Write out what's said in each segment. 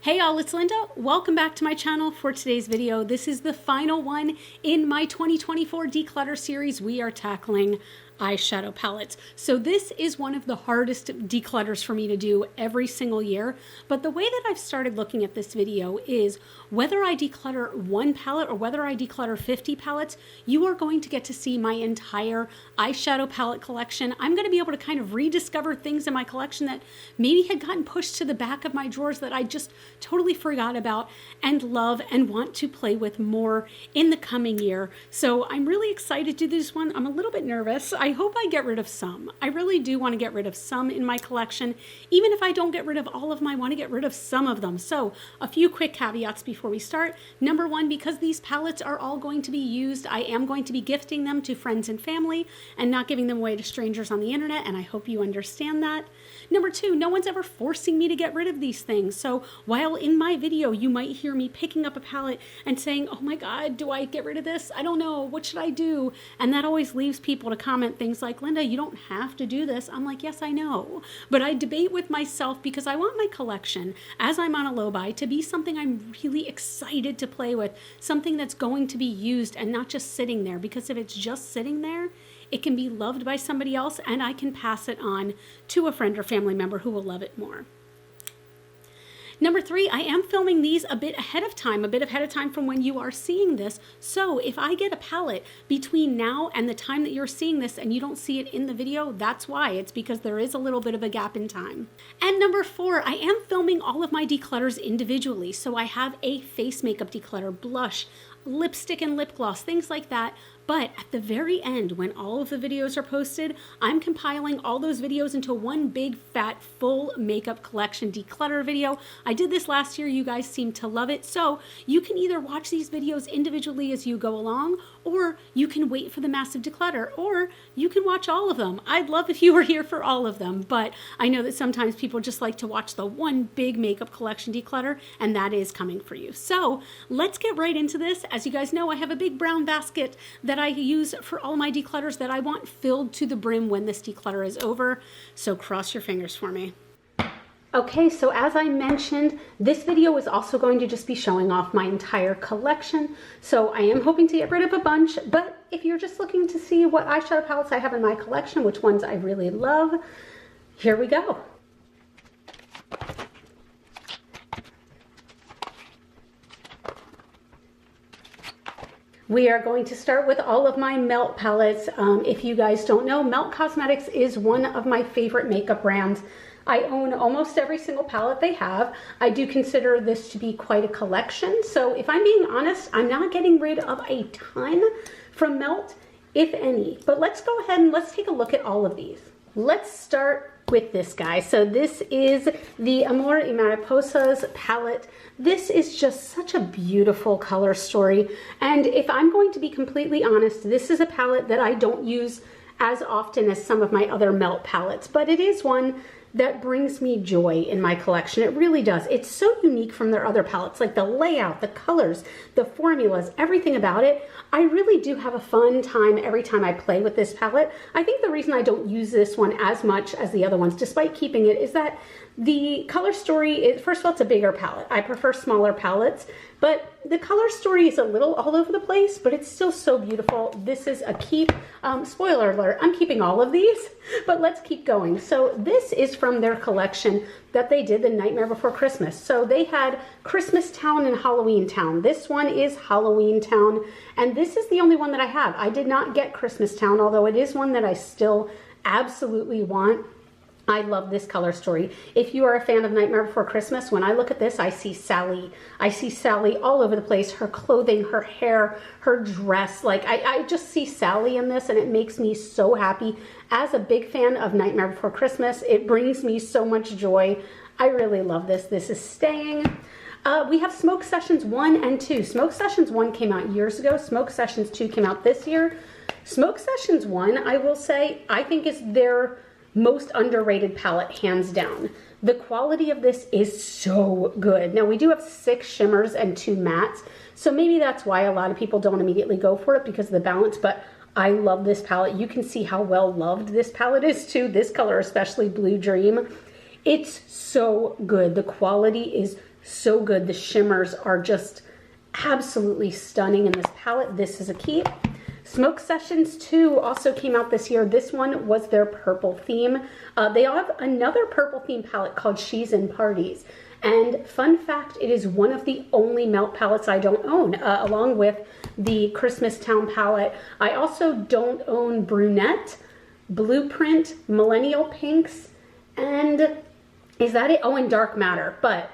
Hey y'all, it's Linda. Welcome back to my channel for today's video. This is the final one in my 2024 declutter series. We are tackling eyeshadow palettes. So this is one of the hardest declutters for me to do every single year. But the way that I've started looking at this video is whether I declutter one palette or whether I declutter 50 palettes, you are going to get to see my entire eyeshadow palette collection. I'm going to be able to kind of rediscover things in my collection that maybe had gotten pushed to the back of my drawers that I just totally forgot about and love and want to play with more in the coming year. So I'm really excited to do this one. I'm a little bit nervous. I hope I get rid of some. I really do want to get rid of some in my collection. Even if I don't get rid of all of them, I want to get rid of some of them. So a few quick caveats before we start. Number one, because these palettes are all going to be used, I am going to be gifting them to friends and family and not giving them away to strangers on the internet, and I hope you understand that. Number two, no one's ever forcing me to get rid of these things. So while in my video you might hear me picking up a palette and saying, oh my God, do I get rid of this? I don't know, what should I do? And that always leaves people to comment things like, Linda, you don't have to do this. I'm like, yes, I know. But I debate with myself because I want my collection, as I'm on a low buy, to be something I'm really excited to play with, something that's going to be used and not just sitting there. Because if it's just sitting there, it can be loved by somebody else and I can pass it on to a friend or family member who will love it more. Number three, I am filming these a bit ahead of time from when you are seeing this. So if I get a palette between now and the time that you're seeing this and you don't see it in the video, that's why. It's because there is a little bit of a gap in time. And number four, I am filming all of my declutters individually. So I have a face makeup declutter, blush, lipstick and lip gloss, things like that. But at the very end, when all of the videos are posted, I'm compiling all those videos into one big fat full makeup collection declutter video. I did this last year. You guys seem to love it. So you can either watch these videos individually as you go along, or you can wait for the massive declutter, or you can watch all of them. I'd love if you were here for all of them, but I know that sometimes people just like to watch the one big makeup collection declutter, and that is coming for you. So let's get right into this. As you guys know, I have a big brown basket that I use for all my declutters that I want filled to the brim when this declutter is over. So cross your fingers for me. Okay, so as I mentioned, this video is also going to just be showing off my entire collection. So I am hoping to get rid of a bunch, but if you're just looking to see what eyeshadow palettes I have in my collection, which ones I really love, here we go. We are going to start with all of my Melt palettes. If you guys don't know, Melt Cosmetics is one of my favorite makeup brands. I own almost every single palette they have. I do consider this to be quite a collection. So if I'm being honest, I'm not getting rid of a ton from Melt, if any. But let's go ahead and let's take a look at all of these. Let's start with this guy. So this is the Amor y Mariposas palette. This is just such a beautiful color story. And if I'm going to be completely honest, this is a palette that I don't use as often as some of my other Melt palettes, but it is one that brings me joy in my collection. It really does. It's so unique from their other palettes, like the layout, the colors, the formulas, everything about it. I really do have a fun time every time I play with this palette. I think the reason I don't use this one as much as the other ones, despite keeping it, is that the color story is, first of all, it's a bigger palette. I prefer smaller palettes, but the color story is a little all over the place, but it's still so beautiful. This is a keep. Spoiler alert, I'm keeping all of these, but let's keep going. So this is from their collection that they did, The Nightmare Before Christmas. So they had Christmas Town and Halloween Town. This one is Halloween Town, and this is the only one that I have. I did not get Christmas Town, although it is one that I still absolutely want. I love this color story. If you are a fan of Nightmare Before Christmas, when I look at this, I see Sally. I see Sally all over the place. Her clothing, her hair, her dress. Like, I just see Sally in this, and it makes me so happy. As a big fan of Nightmare Before Christmas, it brings me so much joy. I really love this. This is staying. We have Smoke Sessions 1 and 2. Smoke Sessions 1 came out years ago. Smoke Sessions 2 came out this year. Smoke Sessions 1, I will say, I think is their most underrated palette, hands down. The quality of this is so good. Now we do have 6 shimmers and 2 mattes, so maybe that's why a lot of people don't immediately go for it because of the balance, but I love this palette. You can see how well loved this palette is too. This color, especially Blue Dream. It's so good. The quality is so good. The shimmers are just absolutely stunning in this palette. This is a keep. Smoke Sessions 2 also came out this year. This one was their purple theme. They have another purple theme palette called She's in Parties. And fun fact, it is one of the only melt palettes I don't own, along with the Christmas Town palette. I also don't own Brunette, Blueprint, Millennial Pinks, and is that it? Oh, and Dark Matter. But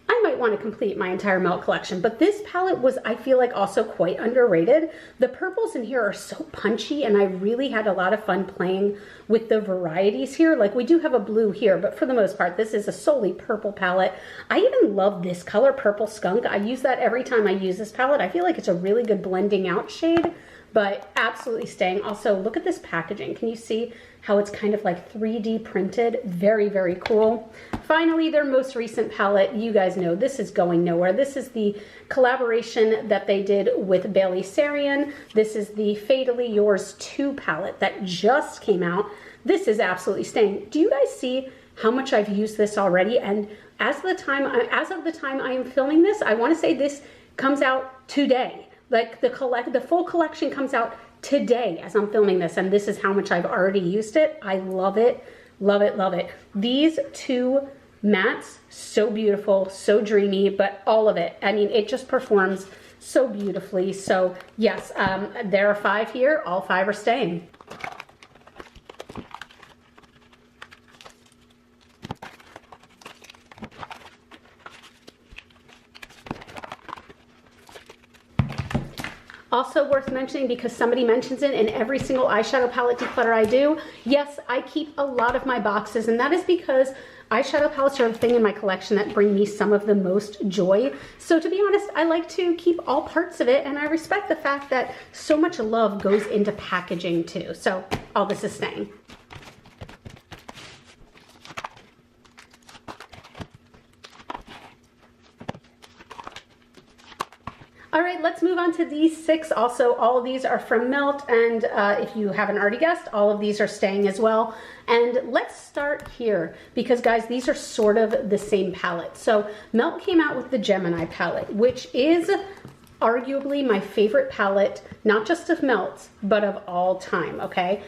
I might want to complete my entire melt collection, but this palette was, I feel like, also quite underrated. The purples in here are so punchy, and I really had a lot of fun playing with the varieties here. Like, we do have a blue here, but for the most part, this is a solely purple palette. I even love this color, Purple Skunk. I use that every time I use this palette. I feel like it's a really good blending out shade, but absolutely staying. Also, look at this packaging. Can you see how it's kind of like 3D printed? Very, very cool. Finally, their most recent palette, you guys know this is going nowhere. This is the collaboration that they did with Bailey Sarian. This is the Fatally Yours 2 palette that just came out. This is absolutely staying. Do you guys see how much I've used this already? And as of the time I am filming this, I want to say this comes out today. Like the full collection comes out today as I'm filming this, and this is how much I've already used it. I love it, love it, love it. These two mattes, so beautiful, so dreamy, but all of it, I mean, it just performs so beautifully. So yes, there are 5 here, all 5 are staying. Also worth mentioning, because somebody mentions it in every single eyeshadow palette declutter I do, yes, I keep a lot of my boxes, and that is because eyeshadow palettes are a thing in my collection that bring me some of the most joy. So to be honest, I like to keep all parts of it, and I respect the fact that so much love goes into packaging too. So all this is staying. All right, let's move on to these 6. Also, all of these are from Melt, and if you haven't already guessed, all of these are staying as well. And let's start here, because guys, these are sort of the same palette. So Melt came out with the Gemini palette, which is arguably my favorite palette, not just of Melt, but of all time, okay?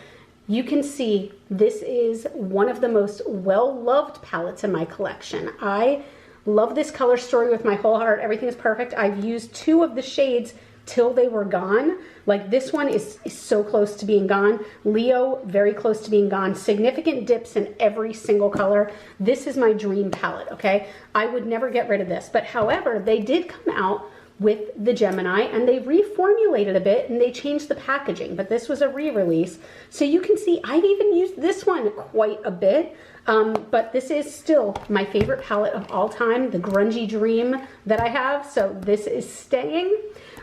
You can see this is one of the most well-loved palettes in my collection. I love this color story with my whole heart. Everything is perfect. I've used 2 of the shades till they were gone. Like this one is so close to being gone. Leo, very close to being gone. Significant dips in every single color. This is my dream palette, okay? I would never get rid of this. But however, they did come out with the Gemini, and they reformulated a bit, and they changed the packaging, but this was a re-release. So you can see I've even used this one quite a bit, but this is still my favorite palette of all time, the grungy dream that I have. So this is staying.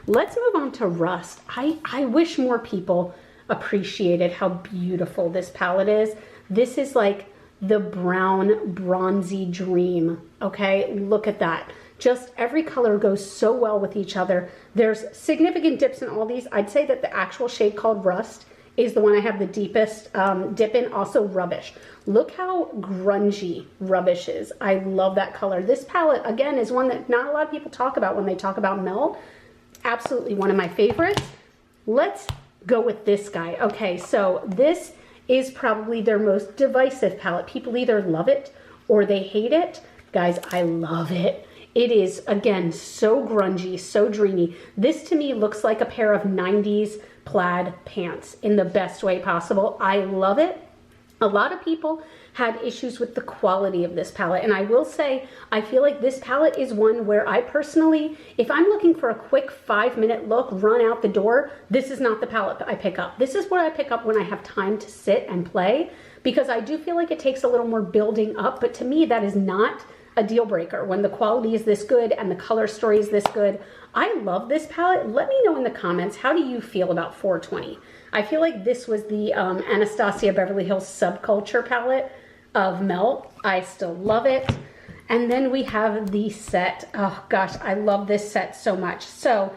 Let's move on to Rust. I wish more people appreciated how beautiful this palette is. This is like the brown bronzy dream, okay? Look at that. Just every color goes so well with each other. There's significant dips in all these. I'd say that the actual shade called Rust is the one I have the deepest dip in. Also Rubbish. Look how grungy Rubbish is. I love that color. This palette, again, is one that not a lot of people talk about when they talk about Melt. Absolutely one of my favorites. Let's go with this guy. Okay, so this is probably their most divisive palette. People either love it or they hate it. Guys, I love it. It is, again, so grungy, so dreamy. This to me looks like a pair of 90s plaid pants in the best way possible. I love it. A lot of people had issues with the quality of this palette, and I will say, I feel like this palette is one where I personally, if I'm looking for a quick 5-minute look, run out the door, this is not the palette I pick up. This is what I pick up when I have time to sit and play, because I do feel like it takes a little more building up, but to me, that is not a deal breaker. When the quality is this good and the color story is this good, I love this palette. Let me know in the comments, how do you feel about 420? I feel like this was the Anastasia Beverly Hills Subculture palette of Melt. I still love it. And then we have the set. Oh gosh, I love this set so much. So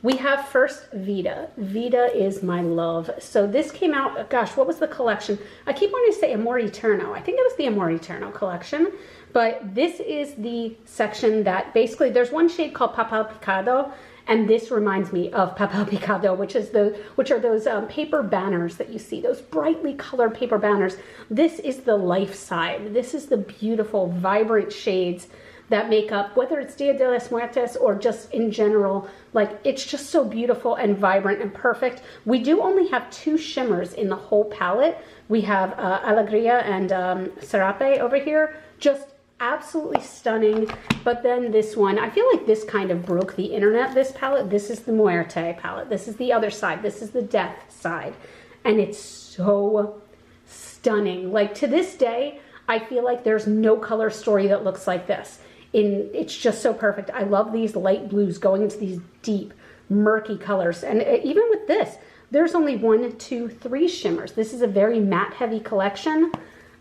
We have first Vita. Vita is my love. So this came out, gosh, what was the collection? I keep wanting to say Amor Eterno. I think it was the Amor Eterno collection. But this is the section that basically, there's one shade called Papel Picado, and this reminds me of Papel Picado, which are those paper banners that you see, those brightly colored paper banners. This is the life side. This is the beautiful, vibrant shades that make up, whether it's Dia de las Muertes or just in general, like it's just so beautiful and vibrant and perfect. We do only have 2 shimmers in the whole palette. We have Alegria and Serape over here, just absolutely stunning. But then this one, I feel like this kind of broke the internet, this palette. This is the Muerte palette. This is the other side. This is the death side. And it's so stunning. Like to this day, I feel like there's no color story that looks like this. It's just so perfect. I love these light blues going into these deep, murky colors. And even with this, there's only 1, 2, 3 shimmers. This is a very matte heavy collection.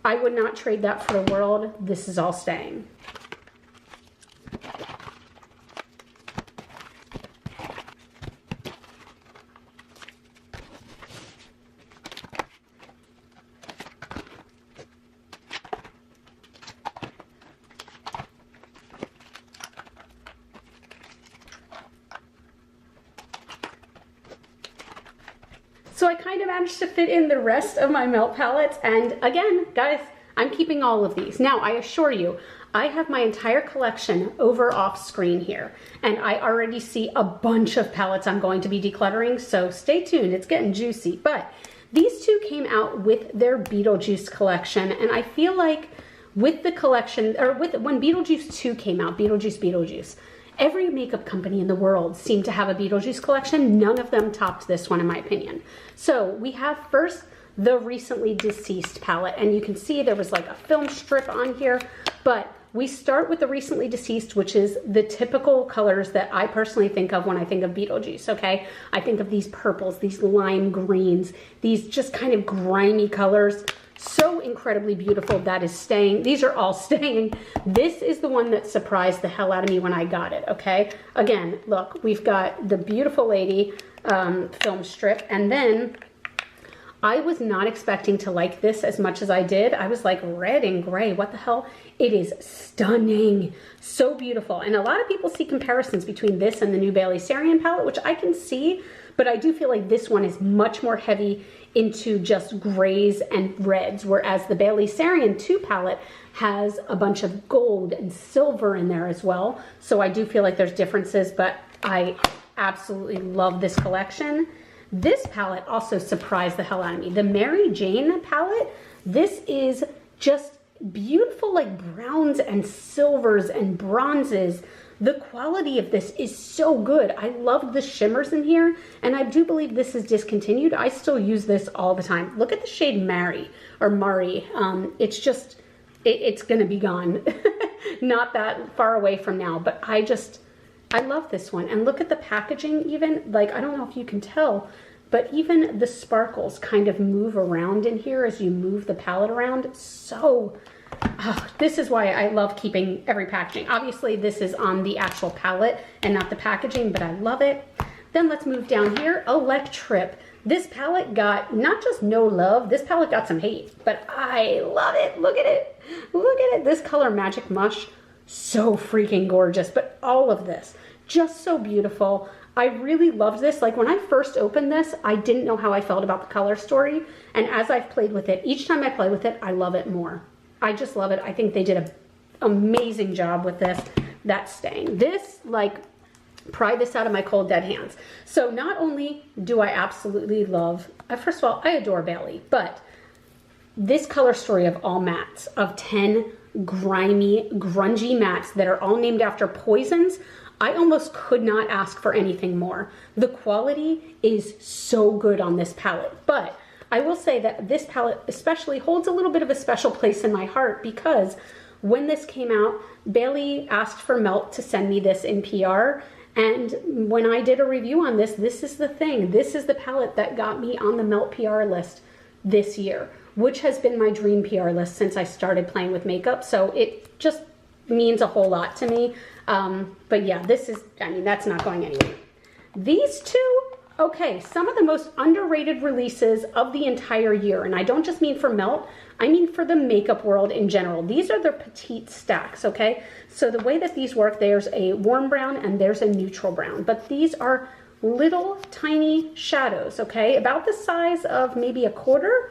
I would not trade that for the world. This is all staying. So I kind of managed to fit in the rest of my melt palettes. And again, guys, I'm keeping all of these. Now, I assure you, I have my entire collection over off screen here. And I already see a bunch of palettes I'm going to be decluttering. So stay tuned, it's getting juicy. But these 2 came out with their Beetlejuice collection. And I feel like with the collection, or when Beetlejuice 2 came out, Beetlejuice, every makeup company in the world seemed to have a Beetlejuice collection. None of them topped this one, in my opinion. So we have first the Recently Deceased palette, and you can see there was like a film strip on here, but we start with the Recently Deceased, which is the typical colors that I personally think of when I think of Beetlejuice, okay? I think of these purples, these lime greens, these just kind of grimy colors. So incredibly beautiful. That is staying. These are all staying. This is the one that surprised the hell out of me when I got it, okay? Again, look, we've got the Beautiful Lady film strip, and then I was not expecting to like this as much as I did. I was like, red and gray, what the hell? It is stunning, so beautiful. And a lot of people see comparisons between this and the new Bailey Sarian palette, which I can see, but I do feel like this one is much more heavy into just grays and reds, whereas the Bailey Sarian 2 palette has a bunch of gold and silver in there as well. So I do feel like there's differences, but I absolutely love this collection. This palette also surprised the hell out of me. The Mary Jane palette, this is just beautiful, like browns and silvers and bronzes. The quality of this is so good. I love the shimmers in here, and I do believe this is discontinued. I still use this all the time. Look at the shade Mari, or Mari. It's just, it's gonna be gone. Not that far away from now, but I love this one. And look at the packaging even, like, I don't know if you can tell, but even the sparkles kind of move around in here as you move the palette around. So, this is why I love keeping every packaging. Obviously, this is on the actual palette and not the packaging, but I love it. Then let's move down here. Electrip. This palette got not just no love, this palette got some hate, but I love it. Look at it. Look at it. This color Magic Mush, so freaking gorgeous. But all of this, just so beautiful. I really loved this. Like when I first opened this, I didn't know how I felt about the color story. And as I've played with it, each time I play with it, I love it more. I just love it. I think they did an amazing job with this. That's staying. This, like, pry this out of my cold dead hands. So not only do I absolutely love, first of all, I adore Bailey, but this color story of all mattes, of 10 grimy, grungy mattes that are all named after poisons, I almost could not ask for anything more. The quality is so good on this palette, but I will say that this palette especially holds a little bit of a special place in my heart because when this came out, Bailey asked for Melt to send me this in PR. And when I did a review on this, this is the thing. This is the palette that got me on the Melt PR list this year, which has been my dream PR list since I started playing with makeup. So it just means a whole lot to me. But yeah, this is, I mean, that's not going anywhere. These two, okay, some of the most underrated releases of the entire year. And I don't just mean for Melt, I mean for the makeup world in general. These are their petite stacks, okay? So the way that these work, there's a warm brown and there's a neutral brown. But these are little tiny shadows, okay? About the size of maybe a quarter.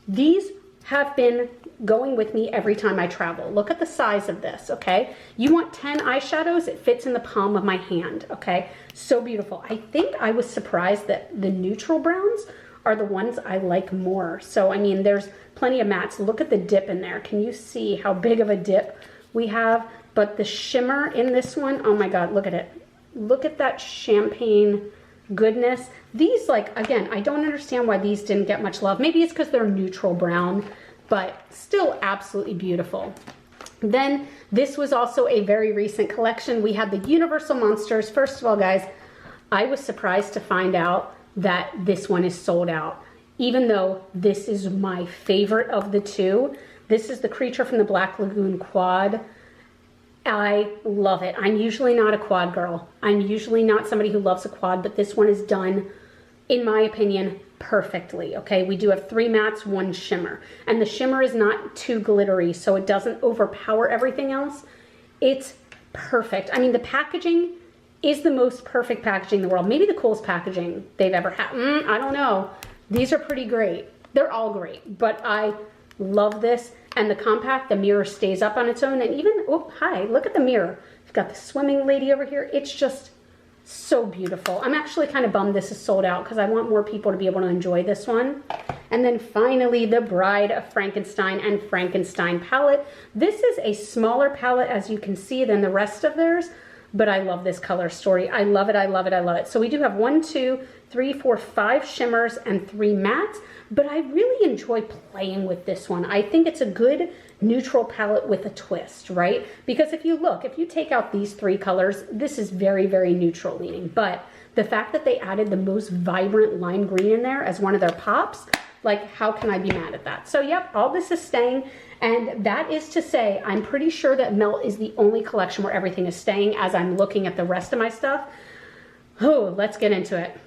These have been going with me every time I travel. Look at the size of this, okay? You want 10 eyeshadows, it fits in the palm of my hand, okay? So beautiful. I think I was surprised that the neutral browns are the ones I like more. So, I mean, there's plenty of mattes. Look at the dip in there. Can you see how big of a dip we have? But the shimmer in this one, oh my God, look at it. Look at that champagne goodness. These, like, again, I don't understand why these didn't get much love. Maybe it's because they're neutral brown, but still absolutely beautiful. Then this was also a very recent collection. We had the Universal Monsters. First of all, guys, I was surprised to find out that this one is sold out, even though this is my favorite of the two. This is the Creature from the Black Lagoon Quad. I love it. I'm usually not a quad girl. I'm usually not somebody who loves a quad, but this one is done, in my opinion, perfectly, okay? We do have 3 mattes, 1 shimmer, and the shimmer is not too glittery, so it doesn't overpower everything else. It's perfect. I mean, the packaging is the most perfect packaging in the world. Maybe the coolest packaging they've ever had. I don't know. These are pretty great. They're all great, but I love this. And the compact, the mirror stays up on its own. And even, oh, hi, look at the mirror. You've got the swimming lady over here. It's just so beautiful. I'm actually kind of bummed this is sold out because I want more people to be able to enjoy this one. And then finally, the Bride of Frankenstein and Frankenstein palette. This is a smaller palette, as you can see, than the rest of theirs. But I love this color story. I love it, I love it, I love it. So we do have 1, 2, 3, 4, 5 shimmers and 3 mattes, but I really enjoy playing with this one. I think it's a good neutral palette with a twist, right? Because if you look, if you take out these 3 colors, this is very, very neutral leaning. But the fact that they added the most vibrant lime green in there as one of their pops, like, how can I be mad at that? So yep, all this is staying. And that is to say, I'm pretty sure that Melt is the only collection where everything is staying as I'm looking at the rest of my stuff. Oh, let's get into it.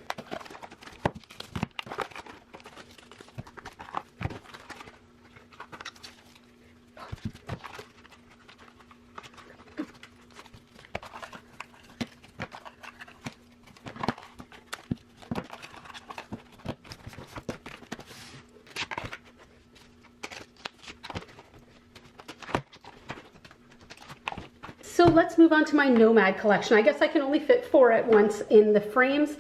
So let's move on to my Nomad collection. I guess I can only fit 4 at once in the frames,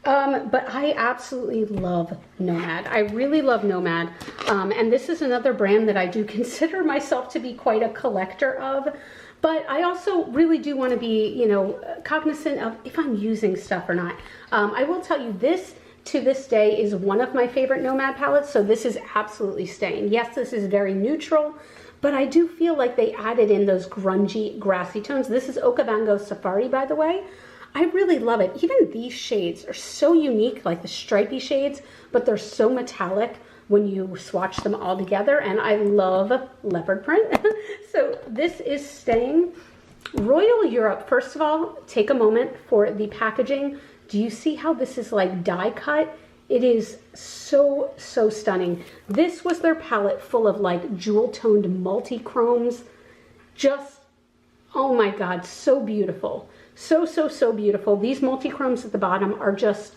but I absolutely love Nomad. I really love Nomad, and this is another brand that I do consider myself to be quite a collector of, but I also really do want to be, you know, cognizant of if I'm using stuff or not. I will tell you this, to this day, is one of my favorite Nomad palettes, so this is absolutely staying. Yes, this is very neutral, but I do feel like they added in those grungy, grassy tones. This is Okavango Safari, by the way. I really love it. Even these shades are so unique, like the stripy shades, but they're so metallic when you swatch them all together, and I love leopard print. So this is staying. Royal Europe, first of all, take a moment for the packaging. Do you see how this is like die cut? It is so, so stunning. This was their palette full of like jewel-toned multi-chromes. Just, oh my God, so beautiful. So, so, so beautiful. These multi-chromes at the bottom are just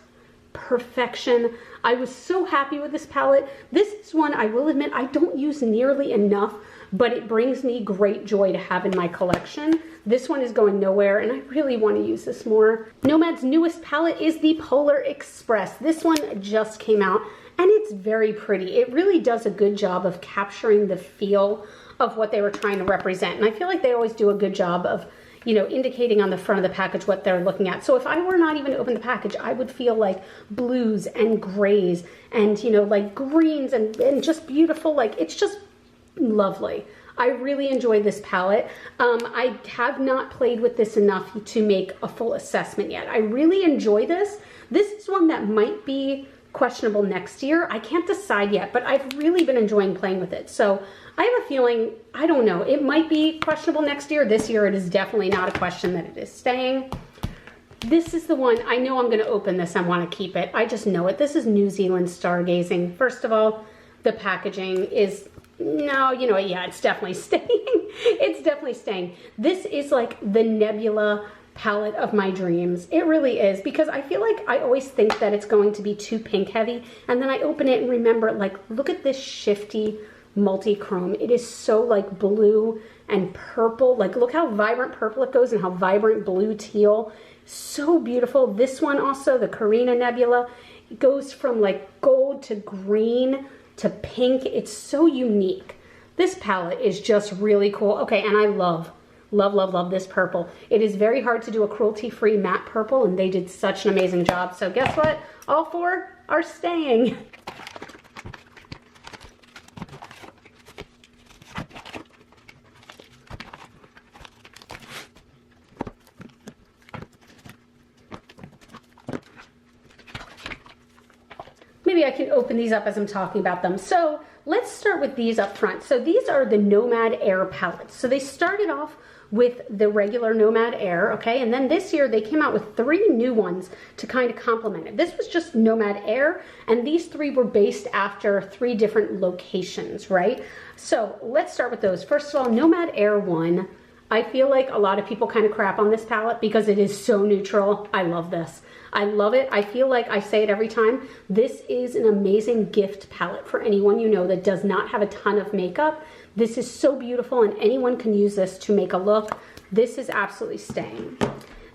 perfection. I was so happy with this palette. This is one I will admit I don't use nearly enough, but it brings me great joy to have in my collection. This one is going nowhere, and I really want to use this more. Nomad's newest palette is the Polar Express. This one just came out, and it's very pretty. It really does a good job of capturing the feel of what they were trying to represent, and I feel like they always do a good job of, you know, indicating on the front of the package what they're looking at. So if I were not even to open the package, I would feel like blues and grays and, you know, like greens and just beautiful. Like, it's just lovely. I really enjoy this palette. I have not played with this enough to make a full assessment yet. I really enjoy this. This is one that might be questionable next year. I can't decide yet, but I've really been enjoying playing with it. So I have a feeling, I don't know, it might be questionable next year. This year it is definitely not a question that it is staying. This is the one, I know I'm going to open this. I want to keep it. I just know it. This is New Zealand Stargazing. First of all, the packaging is, no, you know what? Yeah, it's definitely staying. It's definitely staying. This is like the Nebula palette of my dreams. It really is, because I feel like I always think that it's going to be too pink heavy. And then I open it and remember, like, look at this shifty multi-chrome. It is so like blue and purple. Like, look how vibrant purple it goes and how vibrant blue teal. So beautiful. This one also, the Carina Nebula, it goes from like gold to green to pink. It's so unique. This palette is just really cool. Okay, and I love this purple. It is very hard to do a cruelty-free matte purple, and they did such an amazing job. So guess what? All 4 are staying. Maybe I can open these up as I'm talking about them. So let's start with these up front. So these are the Nomad Air palettes. So they started off with the regular Nomad Air, okay? And then this year they came out with 3 new ones to kind of complement it. This was just Nomad Air, and these 3 were based after 3 different locations, right? So let's start with those. First of all, Nomad Air 1. I feel like a lot of people kind of crap on this palette because it is so neutral. I love this. I love it. I feel like I say it every time. This is an amazing gift palette for anyone you know that does not have a ton of makeup. This is so beautiful, and anyone can use this to make a look. This is absolutely staying.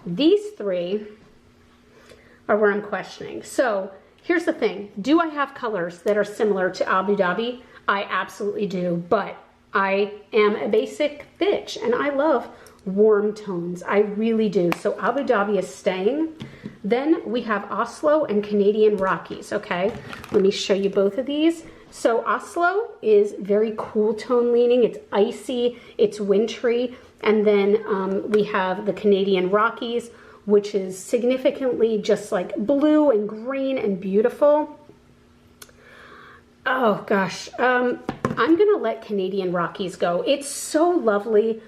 These 3 are where I'm questioning. So here's the thing. Do I have colors that are similar to Abu Dhabi? I absolutely do, but I am a basic bitch and I love warm tones. I really do. So Abu Dhabi is staying. Then we have Oslo and Canadian Rockies, okay? Let me show you both of these. So Oslo is very cool tone leaning. It's icy, it's wintry. And then we have the Canadian Rockies, which is significantly just like blue and green and beautiful. Oh gosh, I'm gonna let Canadian Rockies go. It's so lovely,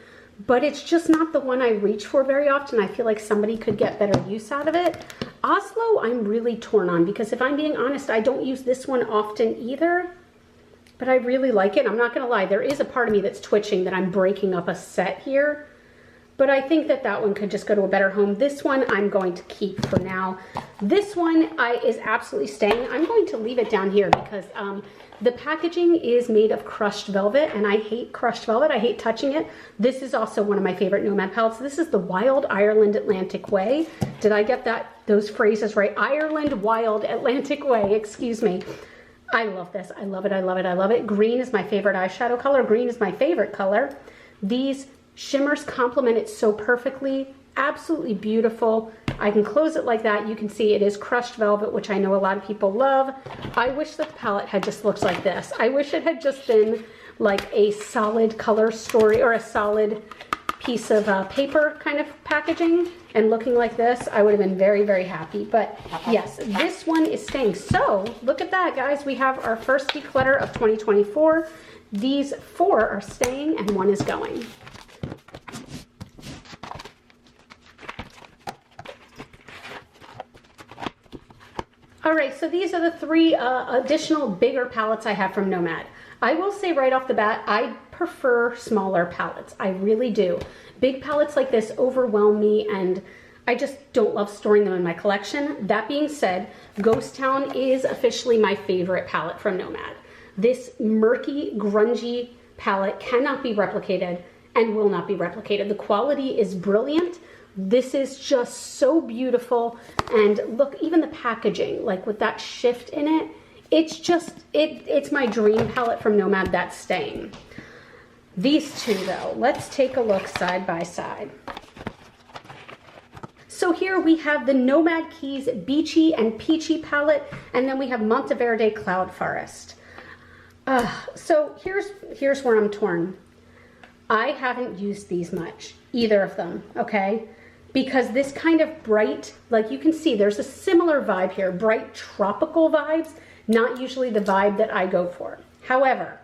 but it's just not the one I reach for very often. I feel like somebody could get better use out of it. Oslo, I'm really torn on, because if I'm being honest, I don't use this one often either, but I really like it. I'm not gonna lie, there is a part of me that's twitching that I'm breaking up a set here, but I think that that one could just go to a better home. This one I'm going to keep for now. This one is absolutely staying. I'm going to leave it down here because the packaging is made of crushed velvet, and I hate crushed velvet. I hate touching it. This is also one of my favorite Nomad palettes. This is the Wild Ireland Atlantic Way. Did I get those phrases right? Ireland Wild Atlantic Way, excuse me. I love this. I love it. I love it. I love it. Green is my favorite eyeshadow color. Green is my favorite color. These shimmers complement it so perfectly. Absolutely beautiful. I can close it like that. You can see it is crushed velvet, which I know a lot of people love. I wish the palette had just looked like this. I wish it had just been like a solid color story or a solid piece of paper kind of packaging and looking like this. I would have been very, very happy. But yes, this one is staying. So look at that, guys. We have our first declutter of 2024. These 4 are staying and 1 is going. All right, so these are the 3 additional bigger palettes I have from Nomad. I will say right off the bat, I prefer smaller palettes. I really do. Big palettes like this overwhelm me, and I just don't love storing them in my collection. That being said, Ghost Town is officially my favorite palette from Nomad. This murky, grungy palette cannot be replicated and will not be replicated. The quality is brilliant. This is just so beautiful, and look, even the packaging, like with that shift in it, it's just, it's my dream palette from Nomad that's staying. These 2 though, let's take a look side by side. So here we have the Nomad Keys Beachy and Peachy palette, and then we have Monteverde Cloud Forest. So here's where I'm torn. I haven't used these much, either of them, okay? Because this kind of bright, like you can see, there's a similar vibe here, bright tropical vibes, not usually the vibe that I go for. However,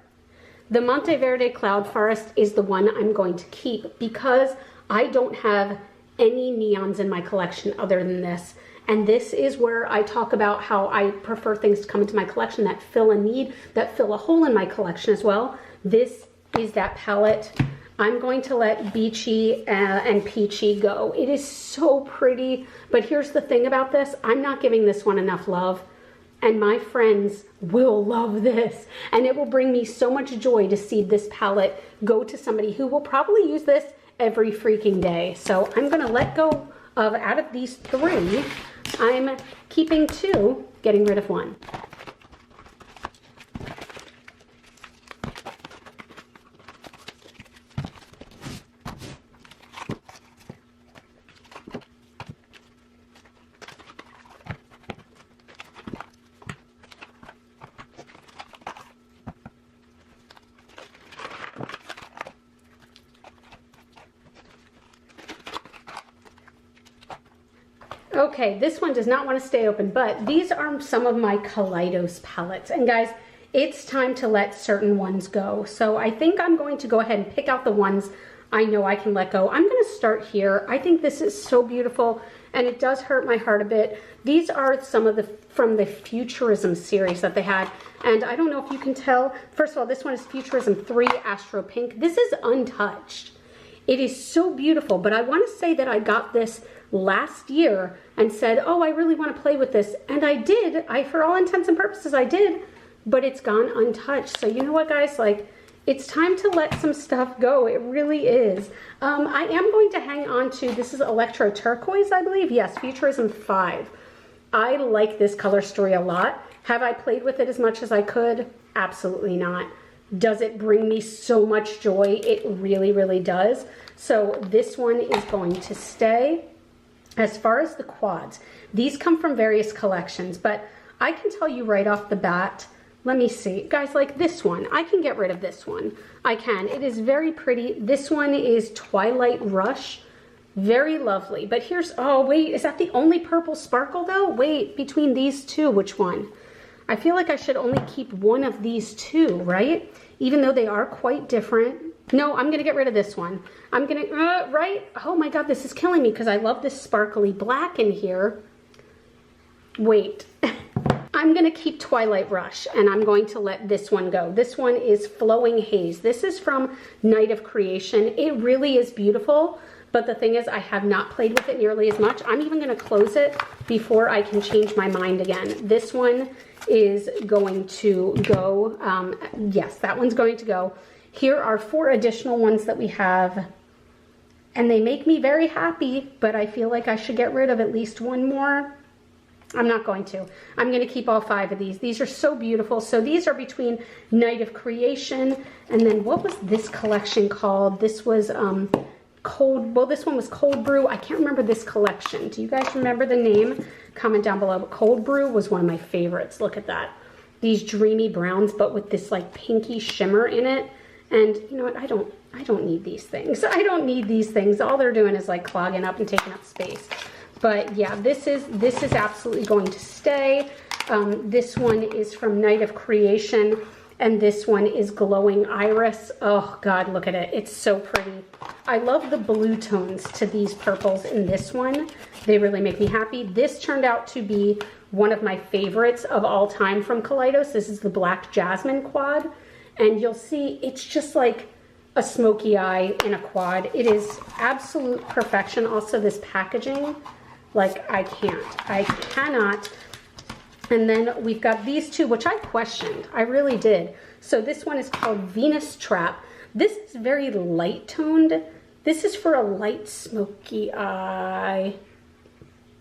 the Monteverde Cloud Forest is the one I'm going to keep because I don't have any neons in my collection other than this. And this is where I talk about how I prefer things to come into my collection that fill a need, that fill a hole in my collection as well. This is that palette. I'm going to let Beachy and Peachy go. It is so pretty, but here's the thing about this. I'm not giving this one enough love, and my friends will love this, and it will bring me so much joy to see this palette go to somebody who will probably use this every freaking day. So I'm gonna let go of, out of these 3, I'm keeping 2, getting rid of 1. Okay, this one does not want to stay open, but these are some of my Kaleidos palettes. And guys, it's time to let certain ones go. So I think I'm going to go ahead and pick out the ones I know I can let go. I'm going to start here. I think this is so beautiful, and it does hurt my heart a bit. These are some of the from the Futurism series that they had. And I don't know if you can tell. First of all, this one is Futurism 3 Astro Pink. This is untouched. It is so beautiful, but I want to say that I got this last year and said, oh, I really want to play with this. And I did. For all intents and purposes, I did, but it's gone untouched. So you know what, guys? Like, it's time to let some stuff go. It really is. I am going to hang on to, this is Electro Turquoise, I believe. Yes, Futurism 5. I like this color story a lot. Have I played with it as much as I could? Absolutely not. Does it bring me so much joy? It really, really does. So this one is going to stay. As far as the quads, these come from various collections, but I can tell you right off the bat, let me see. Guys, like this one, I can get rid of this one. I can. It is very pretty. This one is Twilight Rush. Very lovely. But here's, oh wait, is that the only purple sparkle though? Wait, between these 2, which one? I feel like I should only keep one of these 2, right? Even though they are quite different. No, I'm gonna get rid of this one. I'm gonna, right? Oh my God, this is killing me because I love this sparkly black in here. Wait, I'm gonna keep Twilight Rush and I'm going to let this one go. This one is Flowing Haze. This is from Night of Creation. It really is beautiful, but the thing is I have not played with it nearly as much. I'm even gonna close it before I can change my mind again. This one is going to go, yes, that one's going to go. Here are 4 additional ones that we have, and they make me very happy, but I feel like I should get rid of at least one more. I'm not going to. I'm going to keep all 5 of these. These are so beautiful. So these are between Night of Creation, and then what was this collection called? This was Cold, well, this one was Cold Brew. I can't remember this collection. Do you guys remember the name? Comment down below. But Cold Brew was one of my favorites. Look at that. These dreamy browns, but with this like pinky shimmer in it. And you know what? I don't need these things. I don't need these things. All they're doing is like clogging up and taking up space. But yeah, this is absolutely going to stay. This one is from Night of Creation, and this one is Glowing Iris. Oh God, look at it. It's so pretty. I love the blue tones to these purples in this one. They really make me happy. This turned out to be one of my favorites of all time from Kaleidos. This is the Black Jasmine quad. And you'll see it's just like a smoky eye in a quad. It is absolute perfection. Also this packaging, like I cannot. And then we've got these 2, which I questioned. I really did. So this one is called Venus Trap. This is very light toned. This is for a light smoky eye.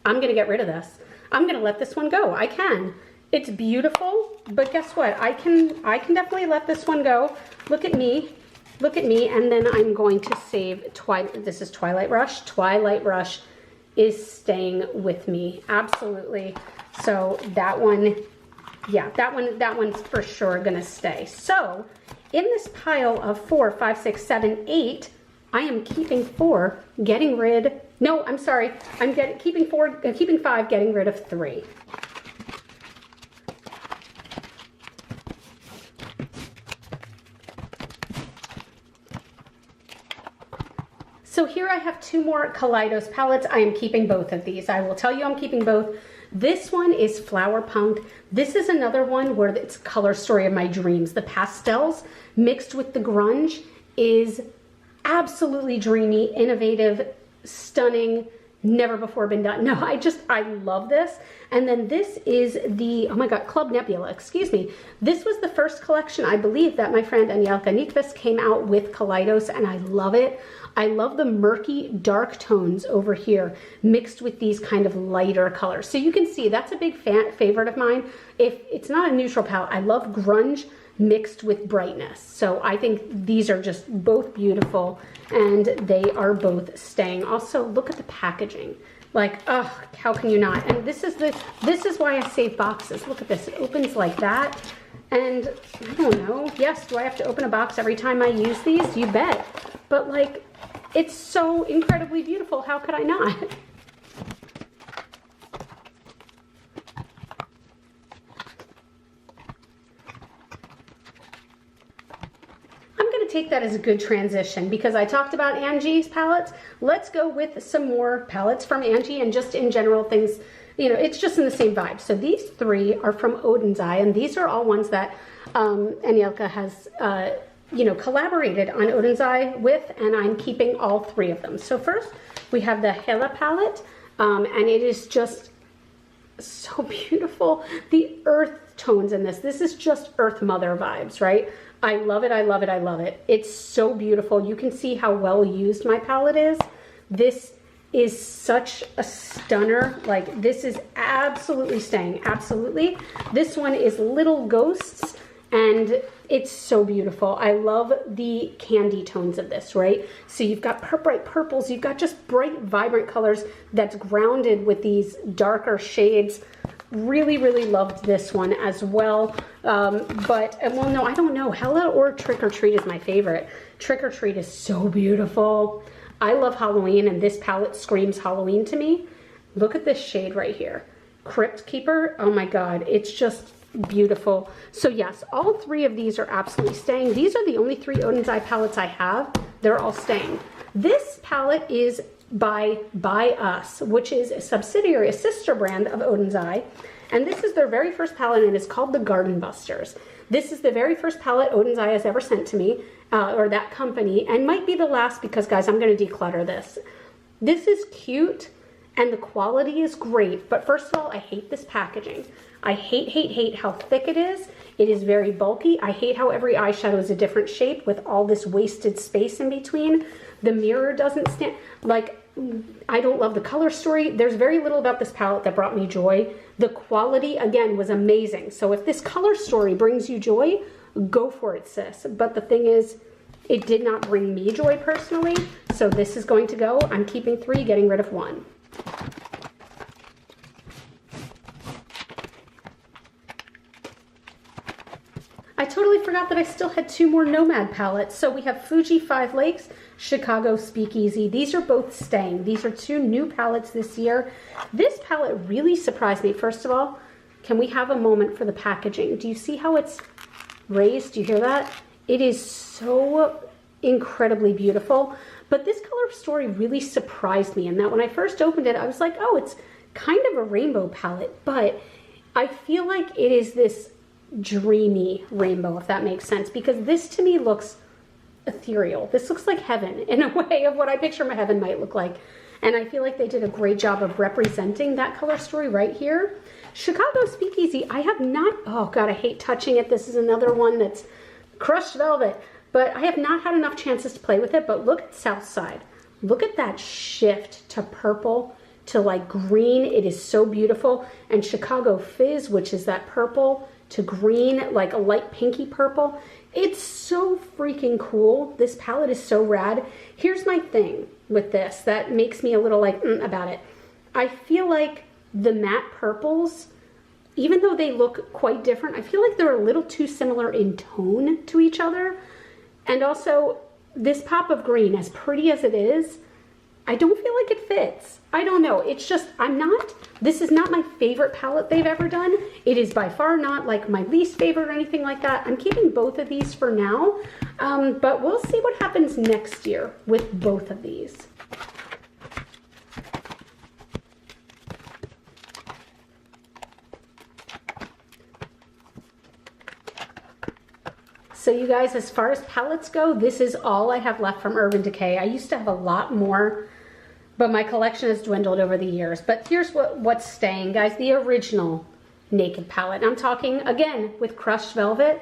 I'm gonna get rid of this. I'm gonna let this one go. I can. It's beautiful, but guess what? I can definitely let this one go. Look at me, and then I'm going to save Twilight. This is Twilight Rush. Twilight Rush is staying with me, absolutely. So that one, yeah, that one's for sure gonna stay. So in this pile of 4, 5, 6, 7, 8, I am keeping 4, getting rid. No, I'm sorry. I'm keeping 5, getting rid of 3. So here I have two more Kaleidos palettes. I am keeping both of these. I will tell you I'm keeping both. This one is Flower Punk. This is another one where it's color story of my dreams. The pastels mixed with the grunge is absolutely dreamy, innovative, stunning, never before been done. No, I love this. And then this is the, oh my God, Club Nebula, excuse me. This was the first collection, I believe, that my friend Anielka Nyqvist came out with Kaleidos, and I love it. I love the murky, dark tones over here mixed with these kind of lighter colors. So you can see that's a big favorite of mine. If it's not a neutral palette, I love grunge mixed with brightness. So I think these are just both beautiful, and they are both staying. Also, look at the packaging. Like, oh, how can you not? And this is why I save boxes. Look at this. It opens like that. And I don't know. Yes, do I have to open a box every time I use these? You bet. But like, it's so incredibly beautiful. How could I not? Take that as a good transition because I talked about Angie's palettes. Let's go with some more palettes from Angie, and just in general things, you know, it's just in the same vibe. So these three are from Odin's Eye, and these are all ones that Anielka has you know, collaborated on Odin's Eye with, and I'm keeping all three of them. So first we have the Hela palette, and it is just so beautiful. The earth tones in this is just Earth Mother vibes, right? I love it, I love it, I love it. It's so beautiful. You can see how well used my palette is. This is such a stunner. Like, this is absolutely staying, absolutely. This one is Little Ghosts, and it's so beautiful. I love the candy tones of this, right? So you've got bright purples, you've got just bright, vibrant colors that's grounded with these darker shades. Really, really loved this one as well. Well, no, I don't know. Hella or Trick or Treat is my favorite. Trick or Treat is so beautiful. I love Halloween, and this palette screams Halloween to me. Look at this shade right here. Crypt Keeper. Oh my God, it's just beautiful. So yes, all three of these are absolutely staying. These are the only three Odin's Eye palettes I have. They're all staying. This palette is by Us, which is a subsidiary, a sister brand of Odin's Eye. And this is their very first palette, and it's called the Garden Busters. This is the very first palette Odin's Eye has ever sent to me, or that company, and might be the last because, guys, I'm going to declutter this. This is cute, and the quality is great, but first of all, I hate this packaging. I hate how thick it is. It is very bulky. I hate how every eyeshadow is a different shape with all this wasted space in between. The mirror doesn't stand, like, I don't love the color story. There's very little about this palette that brought me joy. The quality, again, was amazing. So if this color story brings you joy, go for it, sis. But the thing is, it did not bring me joy personally. So this is going to go. I'm keeping three, getting rid of one. I totally forgot that I still had two more Nomad palettes. So we have Fuji 5 Lakes, Chicago Speakeasy. These are both staying. These are two new palettes this year. This palette really surprised me. First of all, can we have a moment for the packaging? Do you see how it's raised? Do you hear that? It is so incredibly beautiful. But this color story really surprised me in that when I first opened it, I was like, oh, it's kind of a rainbow palette, but I feel like it is this dreamy rainbow, if that makes sense, because this to me looks ethereal. This looks like heaven in a way of what I picture my heaven might look like. And I feel like they did a great job of representing that color story right here. Chicago Speakeasy, I have not, oh God, I hate touching it. This is another one that's crushed velvet, but I have not had enough chances to play with it. But look at Southside. Look at that shift to purple to like green. It is so beautiful. And Chicago Fizz, which is that purple to green, like a light pinky purple. It's so freaking cool. This palette is so rad. Here's my thing with this that makes me a little like about it. I feel like the matte purples, even though they look quite different, I feel like they're a little too similar in tone to each other. And also this pop of green, as pretty as it is, I don't feel like it fits. I don't know. It's just, this is not my favorite palette they've ever done. It is by far not like my least favorite or anything like that. I'm keeping both of these for now, but we'll see what happens next year with both of these. So you guys, as far as palettes go, this is all I have left from Urban Decay. I used to have a lot more, but my collection has dwindled over the years. But here's what's staying, guys. The original Naked palette. I'm talking, again, with crushed velvet,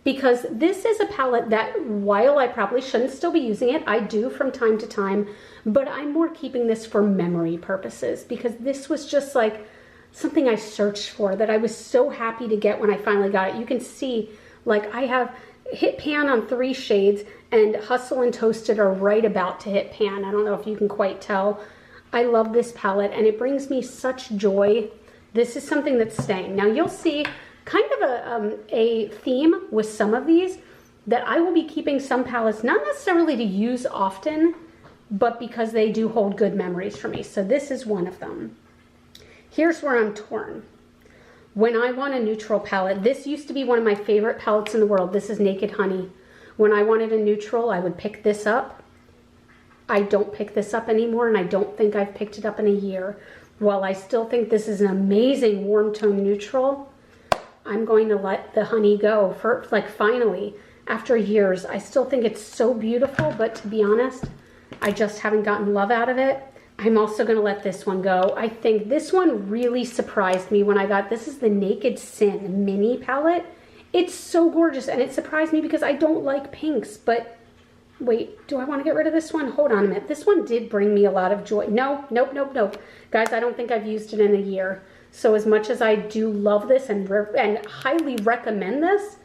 because this is a palette that, while I probably shouldn't still be using it, I do from time to time, but I'm more keeping this for memory purposes, because this was just like something I searched for that I was so happy to get when I finally got it. You can see, like, I have hit pan on 3 shades, and Hustle and Toasted are right about to hit pan. I don't know if you can quite tell. I love this palette, and it brings me such joy. This is something that's staying. Now you'll see kind of a theme with some of these, that I will be keeping some palettes, not necessarily to use often, but because they do hold good memories for me. So this is one of them. Here's where I'm torn. When I want a neutral palette, this used to be one of my favorite palettes in the world. This is Naked Honey. When I wanted a neutral, I would pick this up. I don't pick this up anymore, and I don't think I've picked it up in a year. While I still think this is an amazing warm tone neutral, I'm going to let the Honey go for, like, finally, after years. I still think it's so beautiful, but to be honest, I just haven't gotten love out of it. I'm also going to let this one go. I think this one really surprised me when I got, this is the Naked Sin mini palette. It's so gorgeous, and it surprised me because I don't like pinks, but wait, do I want to get rid of this one? Hold on a minute. This one did bring me a lot of joy. No, nope, nope, nope. Guys, I don't think I've used it in a year. So as much as I do love this and highly recommend this,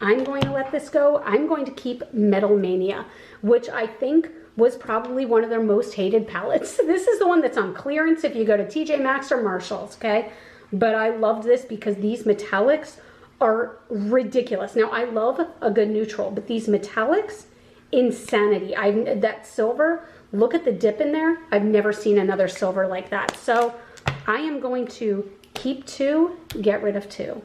I'm going to let this go. I'm going to keep Metal Mania, which I think was probably one of their most hated palettes. This is the one that's on clearance if you go to TJ Maxx or Marshall's, okay? But I loved this because these metallics are ridiculous. Now, I love a good neutral, but these metallics, insanity. That silver, look at the dip in there. I've never seen another silver like that. So I am going to keep 2, get rid of 2.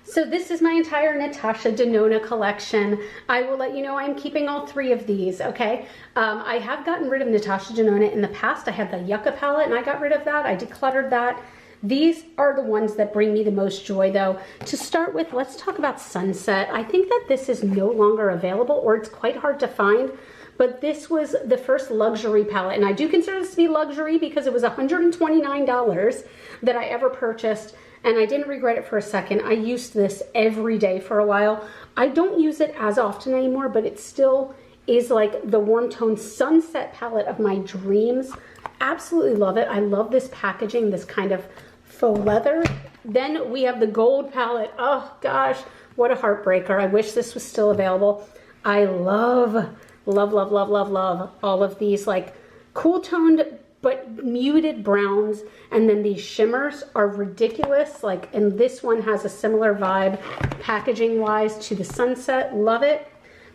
So this is my entire Natasha Denona collection. I will let you know I'm keeping all 3 of these, okay? I have gotten rid of Natasha Denona in the past. I had the Yucca palette and I got rid of that. I decluttered that. These are the ones that bring me the most joy though. To start with, let's talk about Sunset. I think that this is no longer available, or it's quite hard to find, but this was the first luxury palette, and I do consider this to be luxury because it was $129 that I ever purchased, and I didn't regret it for a second. I used this every day for a while. I don't use it as often anymore, but it still is like the warm tone Sunset palette of my dreams. Absolutely love it. I love this packaging, this kind of faux leather. Then we have the gold palette. Oh gosh, what a heartbreaker. I wish this was still available. I love, love, love, love, love, love all of these like cool toned but muted browns, and then these shimmers are ridiculous. Like, and this one has a similar vibe packaging wise to the Sunset. Love it.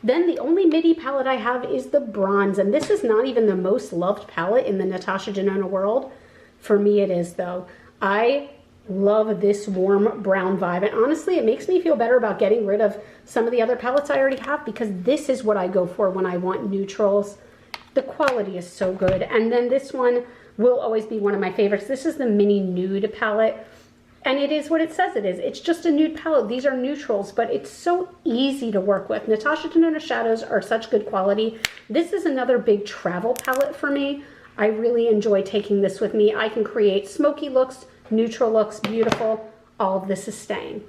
Then the only midi palette I have is the bronze, and this is not even the most loved palette in the Natasha Denona world. For me it is though. I love this warm brown vibe, and honestly it makes me feel better about getting rid of some of the other palettes I already have, because this is what I go for when I want neutrals. The quality is so good. And then this one will always be one of my favorites. This is the mini nude palette, and it is what it says it is. It's just a nude palette. These are neutrals, but it's so easy to work with. Natasha Denona shadows are such good quality. This is another big travel palette for me. I really enjoy taking this with me. I can create smoky looks, neutral looks, beautiful. All of this is staying.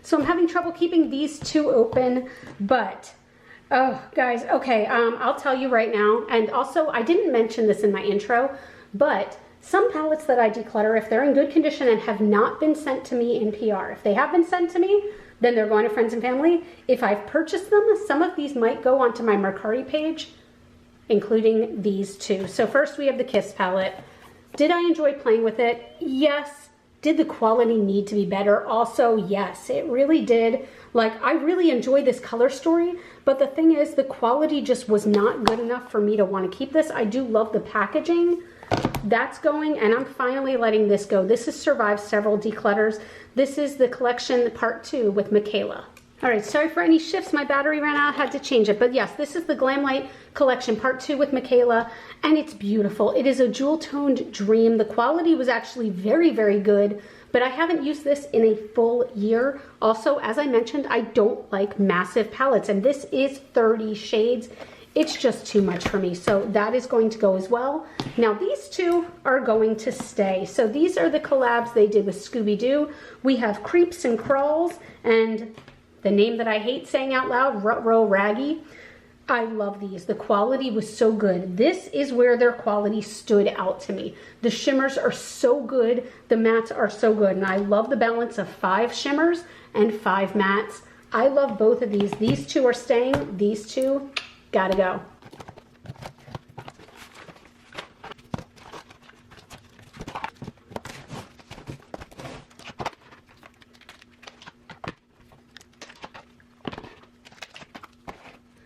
So I'm having trouble keeping these 2 open, but oh guys, okay, I'll tell you right now. And also I didn't mention this in my intro, but some palettes that I declutter, if they're in good condition and have not been sent to me in PR, if they have been sent to me, then they're going to friends and family. If I've purchased them, some of these might go onto my Mercari page, including these 2. So first we have the Kiss palette. Did I enjoy playing with it? Yes. Did the quality need to be better? Also, yes, it really did. Like, I really enjoy this color story, but the thing is, the quality just was not good enough for me to want to keep this. I do love the packaging. That's going, and I'm finally letting this go. This has survived several declutters. This is the collection part 2 with Michaela. All right, sorry for any shifts. My battery ran out, had to change it. But yes, this is the Glam Light collection part 2 with Michaela, and it's beautiful. It is a jewel toned dream. The quality was actually very, very good, but I haven't used this in a full year. Also, as I mentioned, I don't like massive palettes, and this is 30 shades. It's just too much for me, so that is going to go as well. Now these two are going to stay. So these are the collabs they did with Scooby-Doo. We have Creeps and Crawls, and the name that I hate saying out loud, Rut-Row Raggy. I love these. The quality was so good. This is where their quality stood out to me. The shimmers are so good. The mattes are so good. And I love the balance of 5 shimmers and 5 mattes. I love both of these. These two are staying. These two gotta go.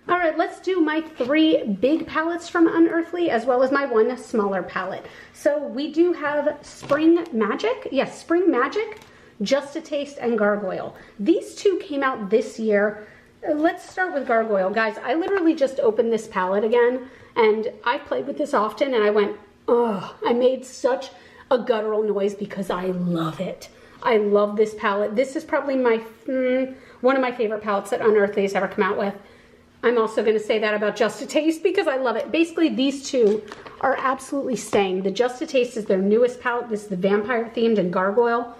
All right, let's do my 3 big palettes from Unearthly as well as my 1 smaller palette. So we do have Spring Magic. Yes, Spring Magic, Just a Taste, and Gargoyle. These 2 came out this year. Let's start with Gargoyle. Guys, I literally just opened this palette again, and I played with this often, and I went, oh, I made such a guttural noise because I love it. I love this palette. This is probably my one of my favorite palettes that Unearthly has ever come out with. I'm also going to say that about Just a Taste because I love it. Basically, these 2 are absolutely staying. The Just a Taste is their newest palette. This is the vampire themed and Gargoyle.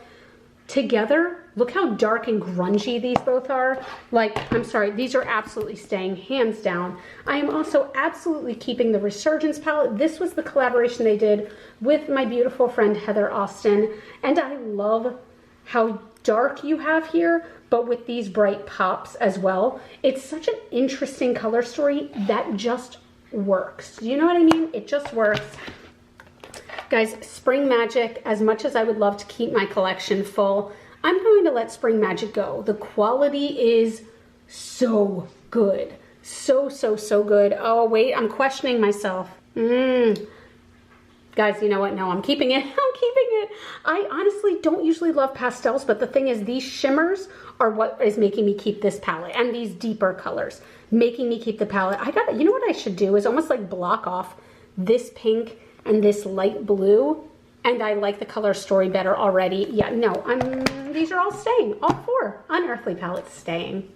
Together, look how dark and grungy these both are. Like, I'm sorry, these are absolutely staying, hands down. I am also absolutely keeping the Resurgence palette. This was the collaboration they did with my beautiful friend Heather Austin. And I love how dark you have here, but with these bright pops as well. It's such an interesting color story that just works. You know what I mean? It just works. Guys, Spring Magic, as much as I would love to keep my collection full, I'm going to let Spring Magic go. The quality is so good. So, so, so good. Oh, wait, I'm questioning myself. Guys, you know what? No, I'm keeping it. I'm keeping it. I honestly don't usually love pastels, but the thing is, these shimmers are what is making me keep this palette, and these deeper colors making me keep the palette. You know what I should do is almost like block off this pink and this light blue, and I like the color story better already. Yeah, no, these are all staying. All 4 Unearthly palettes staying.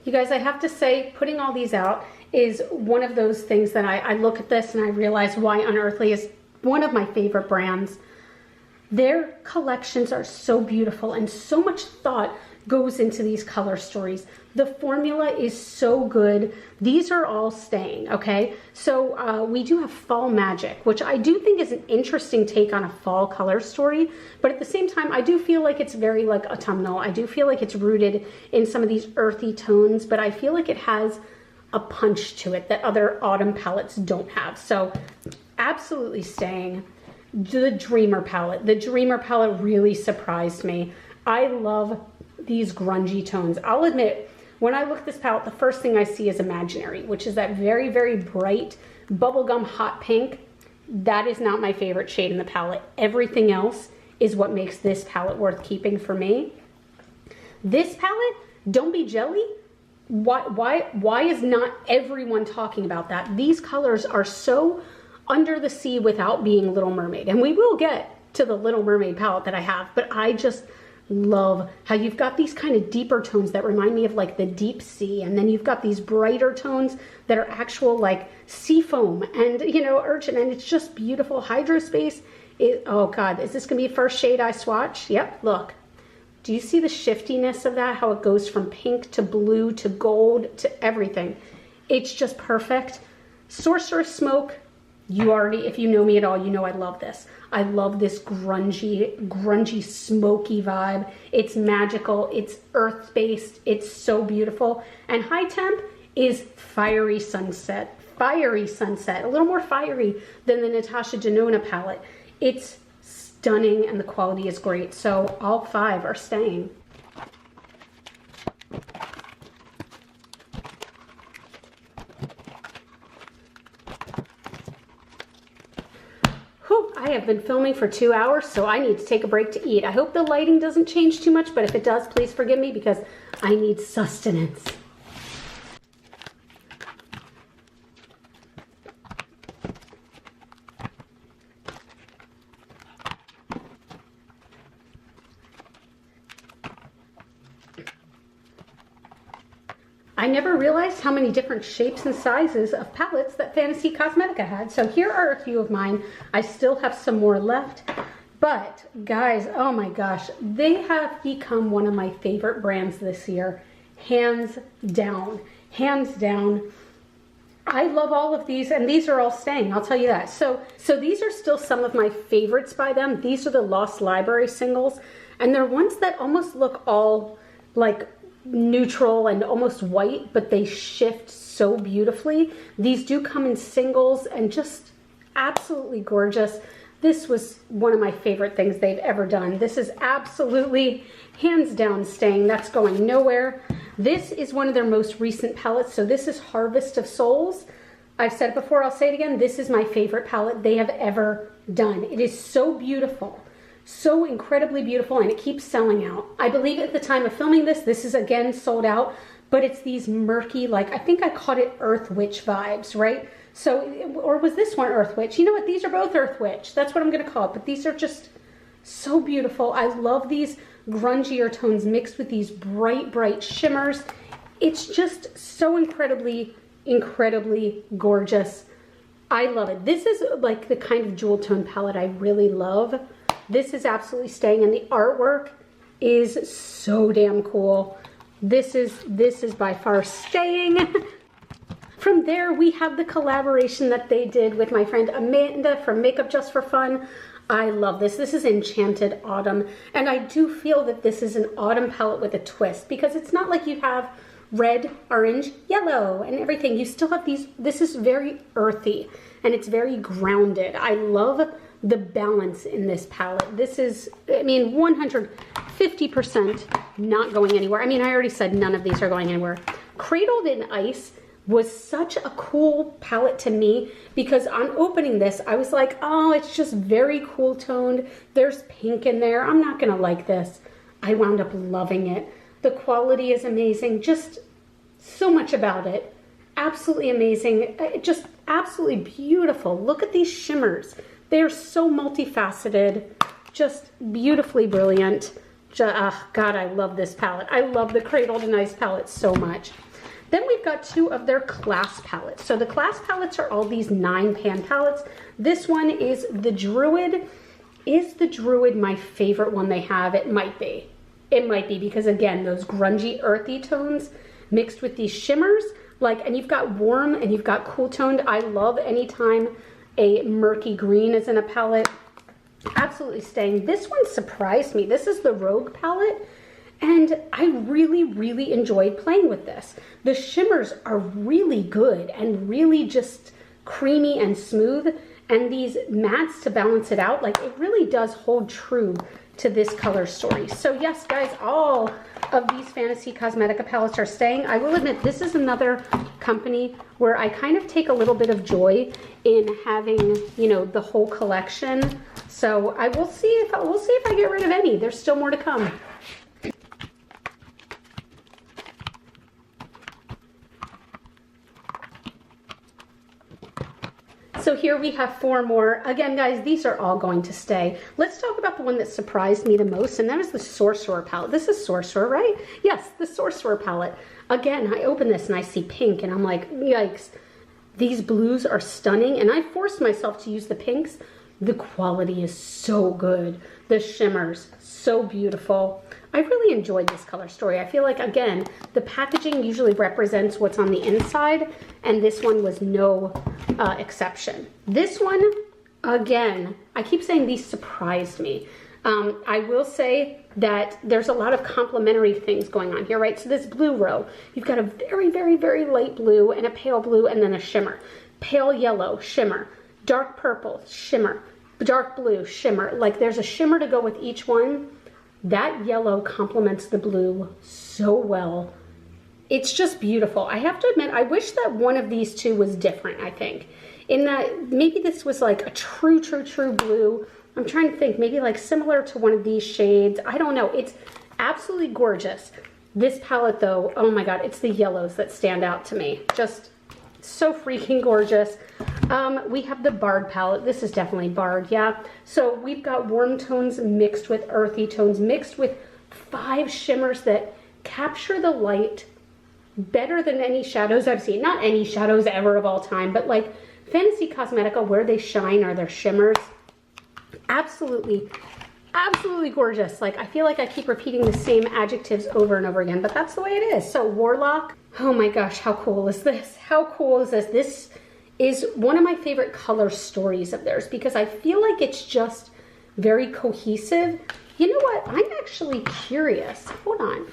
You guys, I have to say, putting all these out is one of those things that I look at this and I realize why Unearthly is one of my favorite brands. Their collections are so beautiful and so much thought goes into these color stories. The formula is so good. These are all staying, okay? So we do have Fall Magic, which I do think is an interesting take on a fall color story, but at the same time, I do feel like it's very like autumnal. I do feel like it's rooted in some of these earthy tones, but I feel like it has a punch to it that other autumn palettes don't have. So absolutely staying. The Dreamer palette. The Dreamer palette really surprised me. I love these grungy tones. I'll admit, when I look at this palette, the first thing I see is Imaginary, which is that very, very bright bubblegum hot pink. That is not my favorite shade in the palette. Everything else is what makes this palette worth keeping for me. This palette, Don't Be Jelly, why is not everyone talking about that? These colors are so under the sea without being Little Mermaid. And we will get to the Little Mermaid palette that I have, but I just love how you've got these kind of deeper tones that remind me of like the deep sea, and then you've got these brighter tones that are actual like sea foam and, you know, urchin, and it's just beautiful. Hydrospace is, oh God, is this gonna be the first shade I swatch? Yep, look. Do you see the shiftiness of that? How it goes from pink to blue to gold to everything. It's just perfect. Sorceress Smoke, You already, if you know me at all, you know I love this. I love this grungy, smoky vibe. It's magical, it's earth-based, it's so beautiful. And High Temp is fiery sunset, a little more fiery than the Natasha Denona palette. It's stunning and the quality is great. So all 5 are staying. I have been filming for 2 hours, so I need to take a break to eat. I hope the lighting doesn't change too much, but if it does, please forgive me because I need sustenance. I never realized how many different shapes and sizes of palettes that Fantasy Cosmetica had. So here are a few of mine. I still have some more left. But guys, oh my gosh, they have become one of my favorite brands this year. Hands down. Hands down. I love all of these, and these are all staying, I'll tell you that. So these are still some of my favorites by them. These are the Lost Library singles, and they're ones that almost look all like neutral and almost white, but they shift so beautifully. These do come in singles and just absolutely gorgeous. This was one of my favorite things they've ever done. This is absolutely hands down staying. That's going nowhere. This is one of their most recent palettes. So this is Harvest of Souls. I've said it before, I'll say it again. This is my favorite palette they have ever done. It is so beautiful. So incredibly beautiful, and it keeps selling out. I believe at the time of filming this, this is again sold out, but it's these murky, like, I think I caught it Earth Witch vibes, right? So, or was this one Earth Witch? You know what? These are both Earth Witch. That's what I'm gonna call it, but these are just so beautiful. I love these grungier tones mixed with these bright shimmers. It's just so incredibly gorgeous. I love it. This is like the kind of jewel tone palette I really love. This is absolutely staying, and the artwork is so damn cool. This is by far staying. From there, we have the collaboration that they did with my friend Amanda from Makeup Just for Fun. I love this. This is Enchanted Autumn, and I do feel that this is an autumn palette with a twist, because it's not like you have red, orange, yellow, and everything. You still have these. This is very earthy, and it's very grounded. I love the balance in this palette. This is, I mean, 150% not going anywhere. I mean, I already said none of these are going anywhere. Cradled in Ice was such a cool palette to me, because on opening this, I was like, oh, it's just very cool toned. There's pink in there. I'm not gonna like this. I wound up loving it. The quality is amazing. Just so much about it. Absolutely amazing. Just absolutely beautiful. Look at these shimmers. They're so multifaceted, just beautifully brilliant. God, I love this palette. I love the Cradled in Ice palette so much. Then we've got 2 of their Class palettes. So the Class palettes are all these 9-pan palettes. This one is the Druid. Is the Druid my favorite one they have? It might be. It might be, because again, those grungy, earthy tones mixed with these shimmers, like, and you've got warm and you've got cool toned. I love anytime a murky green is in a palette. Absolutely staying. This one surprised me. This is the Rogue palette, and I really enjoyed playing with this. The shimmers are really good and really just creamy and smooth, and these mattes to balance it out, like, it really does hold true to this color story. So yes, guys, all of these Fantasy Cosmetica palettes are staying. I will admit, this is another company where I kind of take a little bit of joy in having, you know, the whole collection. So I will see if I get rid of any. There's still more to come. So here we have 4 more. Again, guys, these are all going to stay. Let's talk about the one that surprised me the most, and that is the Sorcerer palette. This is Sorcerer, right? Yes, the Sorcerer palette. Again, I open this and I see pink, and I'm like, yikes. These blues are stunning, and I forced myself to use the pinks. The quality is so good. The shimmers, so beautiful. I really enjoyed this color story. I feel like, again, the packaging usually represents what's on the inside, and this one was no exception. This one, again, I keep saying these surprised me. I will say that there's a lot of complementary things going on here, right? So this blue row, you've got a very, very, very light blue and a pale blue and then a shimmer. Pale yellow, shimmer. Dark purple, shimmer. Dark blue, shimmer. Like there's a shimmer to go with each one. That yellow complements the blue so well. It's just beautiful. I have to admit, I wish that one of these two was different, I think. In that maybe this was like a true blue. I'm trying to think, maybe like similar to one of these shades. I don't know. It's absolutely gorgeous. This palette though, oh my God, it's the yellows that stand out to me. Just so freaking gorgeous. We have the Barred palette. This is definitely Barred, yeah. So we've got warm tones mixed with earthy tones, mixed with 5 shimmers that capture the light better than any shadows I've seen. Not any shadows ever of all time, but like Fantasy Cosmetica, where they shine are their shimmers. Absolutely, absolutely gorgeous. Like I feel like I keep repeating the same adjectives over and over again, but that's the way it is. So Warlock, oh my gosh, how cool is this? How cool is this? This is one of my favorite color stories of theirs because I feel like it's just very cohesive. You know what? I'm actually curious. Hold on.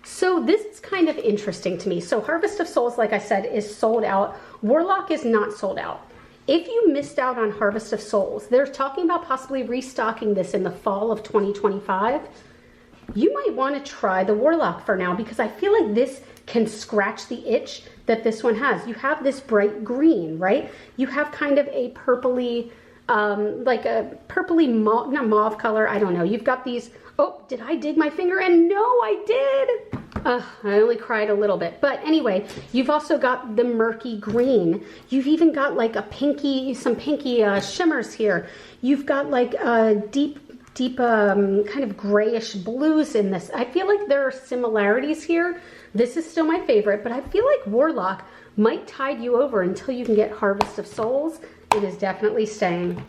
So this is kind of interesting to me. So Harvest of Souls, like I said, is sold out. Warlock is not sold out. If you missed out on Harvest of Souls, they're talking about possibly restocking this in the fall of 2025. You might want to try the Warlock for now because I feel like this can scratch the itch that this one has. You have this bright green, right? You have kind of a purpley, like a purpley mauve, not mauve color, I don't know. You've got these, oh, did I dig my finger in? No, I did. I only cried a little bit. But anyway, you've also got the murky green. You've even got like a pinky, some pinky shimmers here. You've got like deep kind of grayish blues in this. I feel like there are similarities here. This is still my favorite, but I feel like Warlock might tide you over until you can get Harvest of Souls. It is definitely staying.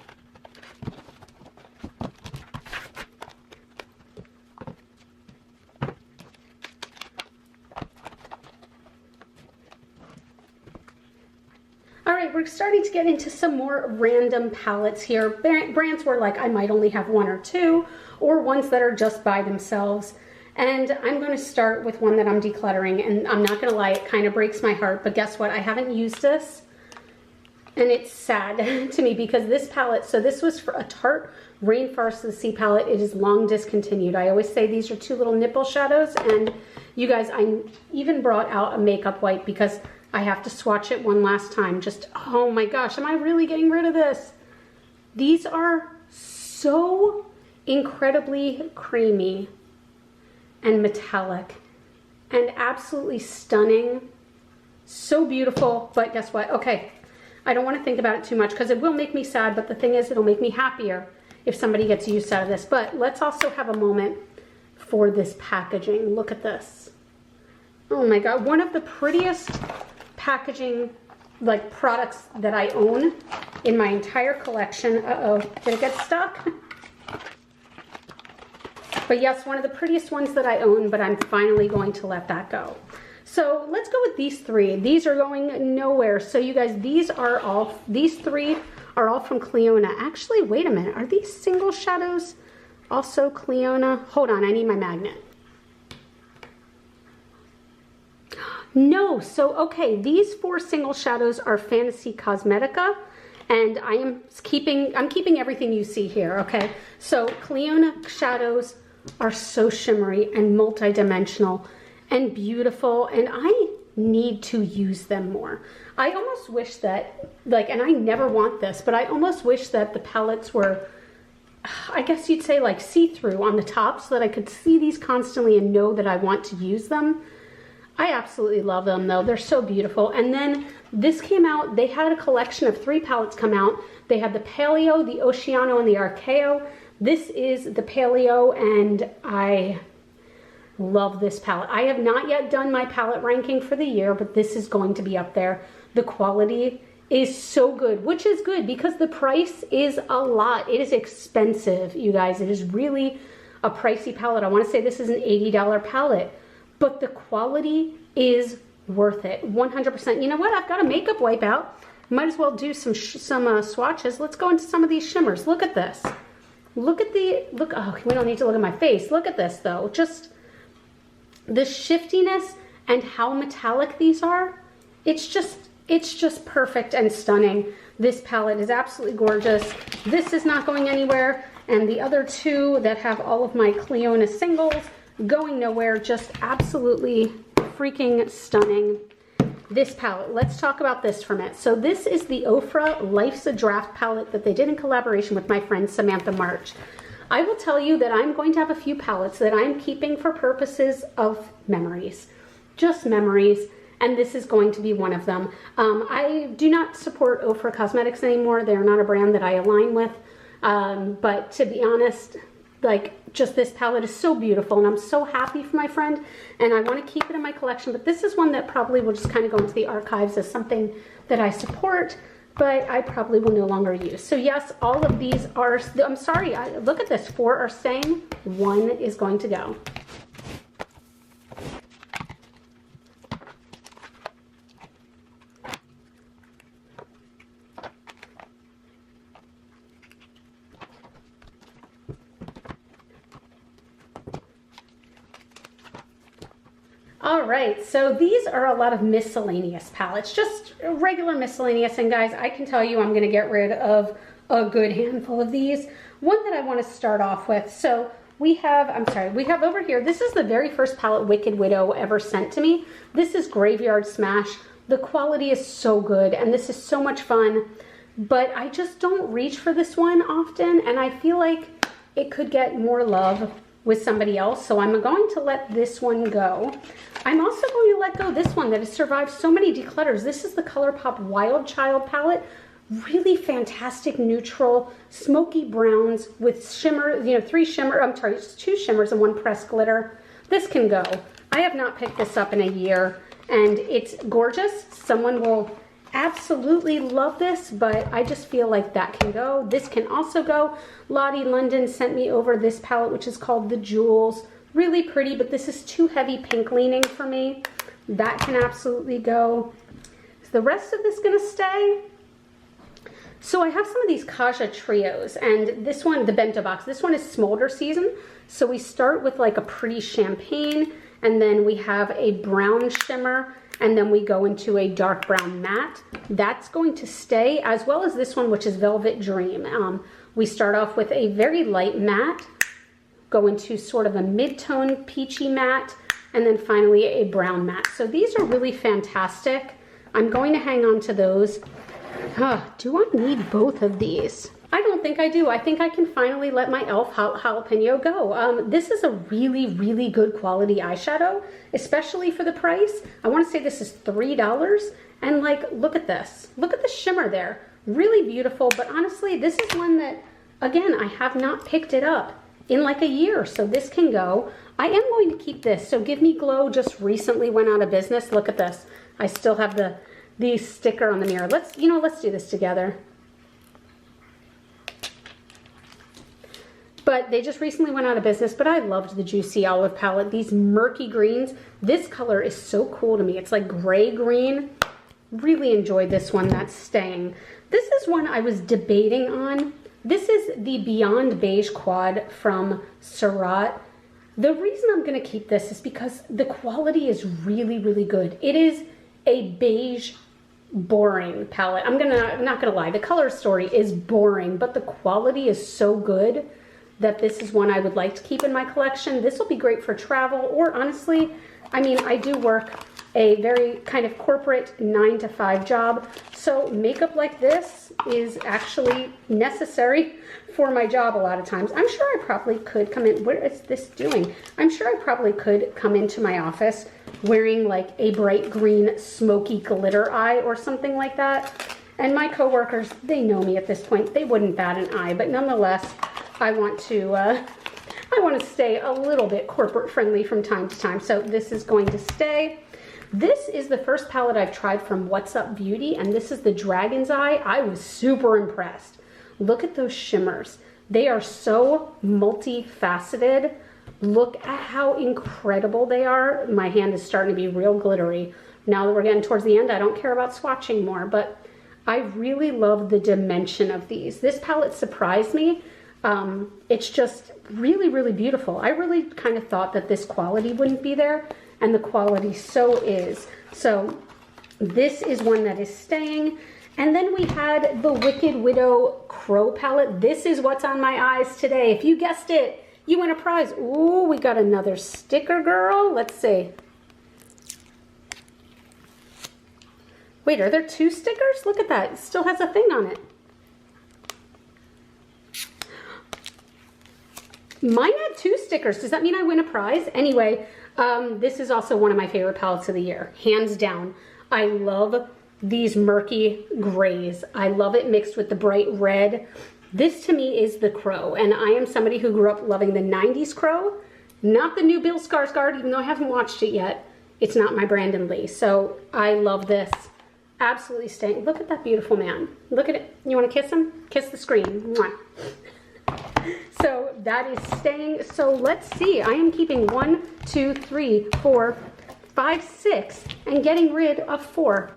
All right, we're starting to get into some more random palettes here. Brands where like I might only have 1 or 2, or ones that are just by themselves. And I'm going to start with one that I'm decluttering, and I'm not going to lie, it kind of breaks my heart, but guess what? I haven't used this, and it's sad to me because this palette, so this was for a Tarte Rainforest of the Sea palette. It is long discontinued. I always say these are 2 little nipple shadows, and you guys, I even brought out a makeup wipe because I have to swatch it one last time. Just, oh my gosh, am I really getting rid of this? These are so incredibly creamy and metallic and absolutely stunning. So beautiful, but guess what? Okay, I don't want to think about it too much because it will make me sad, but the thing is, it'll make me happier if somebody gets use out of this. But let's also have a moment for this packaging. Look at this. Oh my God, one of the prettiest packaging like products that I own in my entire collection. Uh-oh, did it get stuck? But yes, one of the prettiest ones that I own, but I'm finally going to let that go. So let's go with these 3. These are going nowhere. So you guys, these 3 are all from Clionadh. Actually, wait a minute. Are these single shadows also Clionadh? Hold on, I need my magnet. No, so okay, these 4 single shadows are Fantasy Cosmetica, and I'm keeping everything you see here, okay? So Clionadh shadows are so shimmery and multi-dimensional and beautiful, and I need to use them more. I almost wish that, like, and I never want this, but I almost wish that the palettes were, I guess you'd say like see-through on the top so that I could see these constantly and know that I want to use them. I absolutely love them though. They're so beautiful. And then this came out, they had a collection of 3 palettes come out. They had the Paleo, the Oceano, and the Archeo. This is the Paleo, and I love this palette. I have not yet done my palette ranking for the year, but this is going to be up there. The quality is so good, which is good because the price is a lot. It is expensive, you guys. It is really a pricey palette. I want to say this is an $80 palette, but the quality is worth it, 100%. You know what? I've got a makeup wipe out. Might as well do some swatches. Let's go into some of these shimmers. Look at this. Look at oh, we don't need to look at my face. Look at this though. Just the shiftiness and how metallic these are. It's just perfect and stunning. This palette is absolutely gorgeous. This is not going anywhere. And the other two that have all of my Cleona singles going nowhere, just absolutely freaking stunning. This palette, let's talk about this for a minute. So this is the Ofra Life's a Draft palette that they did in collaboration with my friend Samantha March. I will tell you that I'm going to have a few palettes that I'm keeping for purposes of memories, just memories, and this is going to be one of them. I do not support Ofra Cosmetics anymore. They're not a brand that I align with, but to be honest, like, just this palette is so beautiful, and I'm so happy for my friend, and I want to keep it in my collection. But this is one that probably will just kind of go into the archives as something that I support, but I probably will no longer use. So yes, all of these are, I'm sorry, look at this, 4 are staying, 1 is going to go. All right, so these are a lot of miscellaneous palettes, just regular miscellaneous. And guys, I can tell you I'm gonna get rid of a good handful of these. One that I wanna start off with. So we have over here, this is the very first palette Wicked Widow ever sent to me. This is Graveyard Smash. The quality is so good, and this is so much fun, but I just don't reach for this one often, and I feel like it could get more love with somebody else, so I'm going to let this one go. I'm also going to let go this one that has survived so many declutters. This is the ColourPop Wild Child palette. Really fantastic neutral, smoky browns with shimmer, you know, 2 shimmers and 1 pressed glitter. This can go. I have not picked this up in a year, and it's gorgeous. Someone will absolutely love this, but I just feel like that can go. This can also go. Lottie London sent me over this palette, which is called The Jewels. Really pretty, but this is too heavy pink leaning for me. That can absolutely go. Is the rest of this gonna stay? So I have some of these Kaja trios, and this one, the bento box, this one is Smolder Season. So we start with like a pretty champagne, and then we have a brown shimmer, and then we go into a dark brown matte. That's going to stay, as well as this one, which is Velvet Dream. We start off with a very light matte, go into sort of a mid-tone peachy matte, and then finally a brown matte. So these are really fantastic. I'm going to hang on to those. Do I need both of these? I don't think I do. I think I can finally let my e.l.f. jalapeno go. This is a really, really good quality eyeshadow, especially for the price. I want to say this is $3. And like, look at this. Look at the shimmer there. Really beautiful, but honestly, this is one that, again, I have not picked it up in like a year, so this can go. I am going to keep this. So Give Me Glow just recently went out of business. Look at this. I still have the sticker on the mirror. Let's do this together. But they just recently went out of business, but I loved the Juicy Olive palette. These murky greens, this color is so cool to me. It's like gray green. Really enjoyed this one. That's staying. This is one I was debating on. This is the Beyond Beige Quad from Surratt. The reason I'm going to keep this is because the quality is really, really good. It is a beige, boring palette. I'm not going to lie. The color story is boring, but the quality is so good that this is one I would like to keep in my collection. This will be great for travel, or honestly, I mean, I do work a very kind of corporate 9-to-5 job, so makeup like this is actually necessary for my job a lot of times. I'm sure I probably could come in, what is this doing? I'm sure I probably could come into my office wearing like a bright green smoky glitter eye or something like that. And my coworkers, they know me at this point, they wouldn't bat an eye, but nonetheless, I want to stay a little bit corporate friendly from time to time. So this is going to stay. This is the first palette I've tried from What's Up Beauty, and this is the Dragon's Eye. I was super impressed. Look at those shimmers. They are so multifaceted. Look at how incredible they are. My hand is starting to be real glittery. Now that we're getting towards the end, I don't care about swatching more, but I really love the dimension of these. This palette surprised me. It's just really, really beautiful. I really kind of thought that this quality wouldn't be there, and the quality so is. So this is one that is staying. And then we had the Wicked Widow Crow palette. This is what's on my eyes today. If you guessed it, you win a prize. Ooh, we got another sticker, girl. Let's see. Wait, are there 2 stickers? Look at that. It still has a thing on it. Mine had 2 stickers. Does that mean I win a prize? Anyway, this is also one of my favorite palettes of the year. Hands down. I love these murky grays. I love it mixed with the bright red. This to me is the Crow. And I am somebody who grew up loving the 90s Crow. Not the new Bill Skarsgård, even though I haven't watched it yet. It's not my Brandon Lee. So I love this. Absolutely staying. Look at that beautiful man. Look at it. You want to kiss him? Kiss the screen. Mwah. So that is staying. So let's see. I am keeping 1, 2, 3, 4, 5, 6 and getting rid of 4.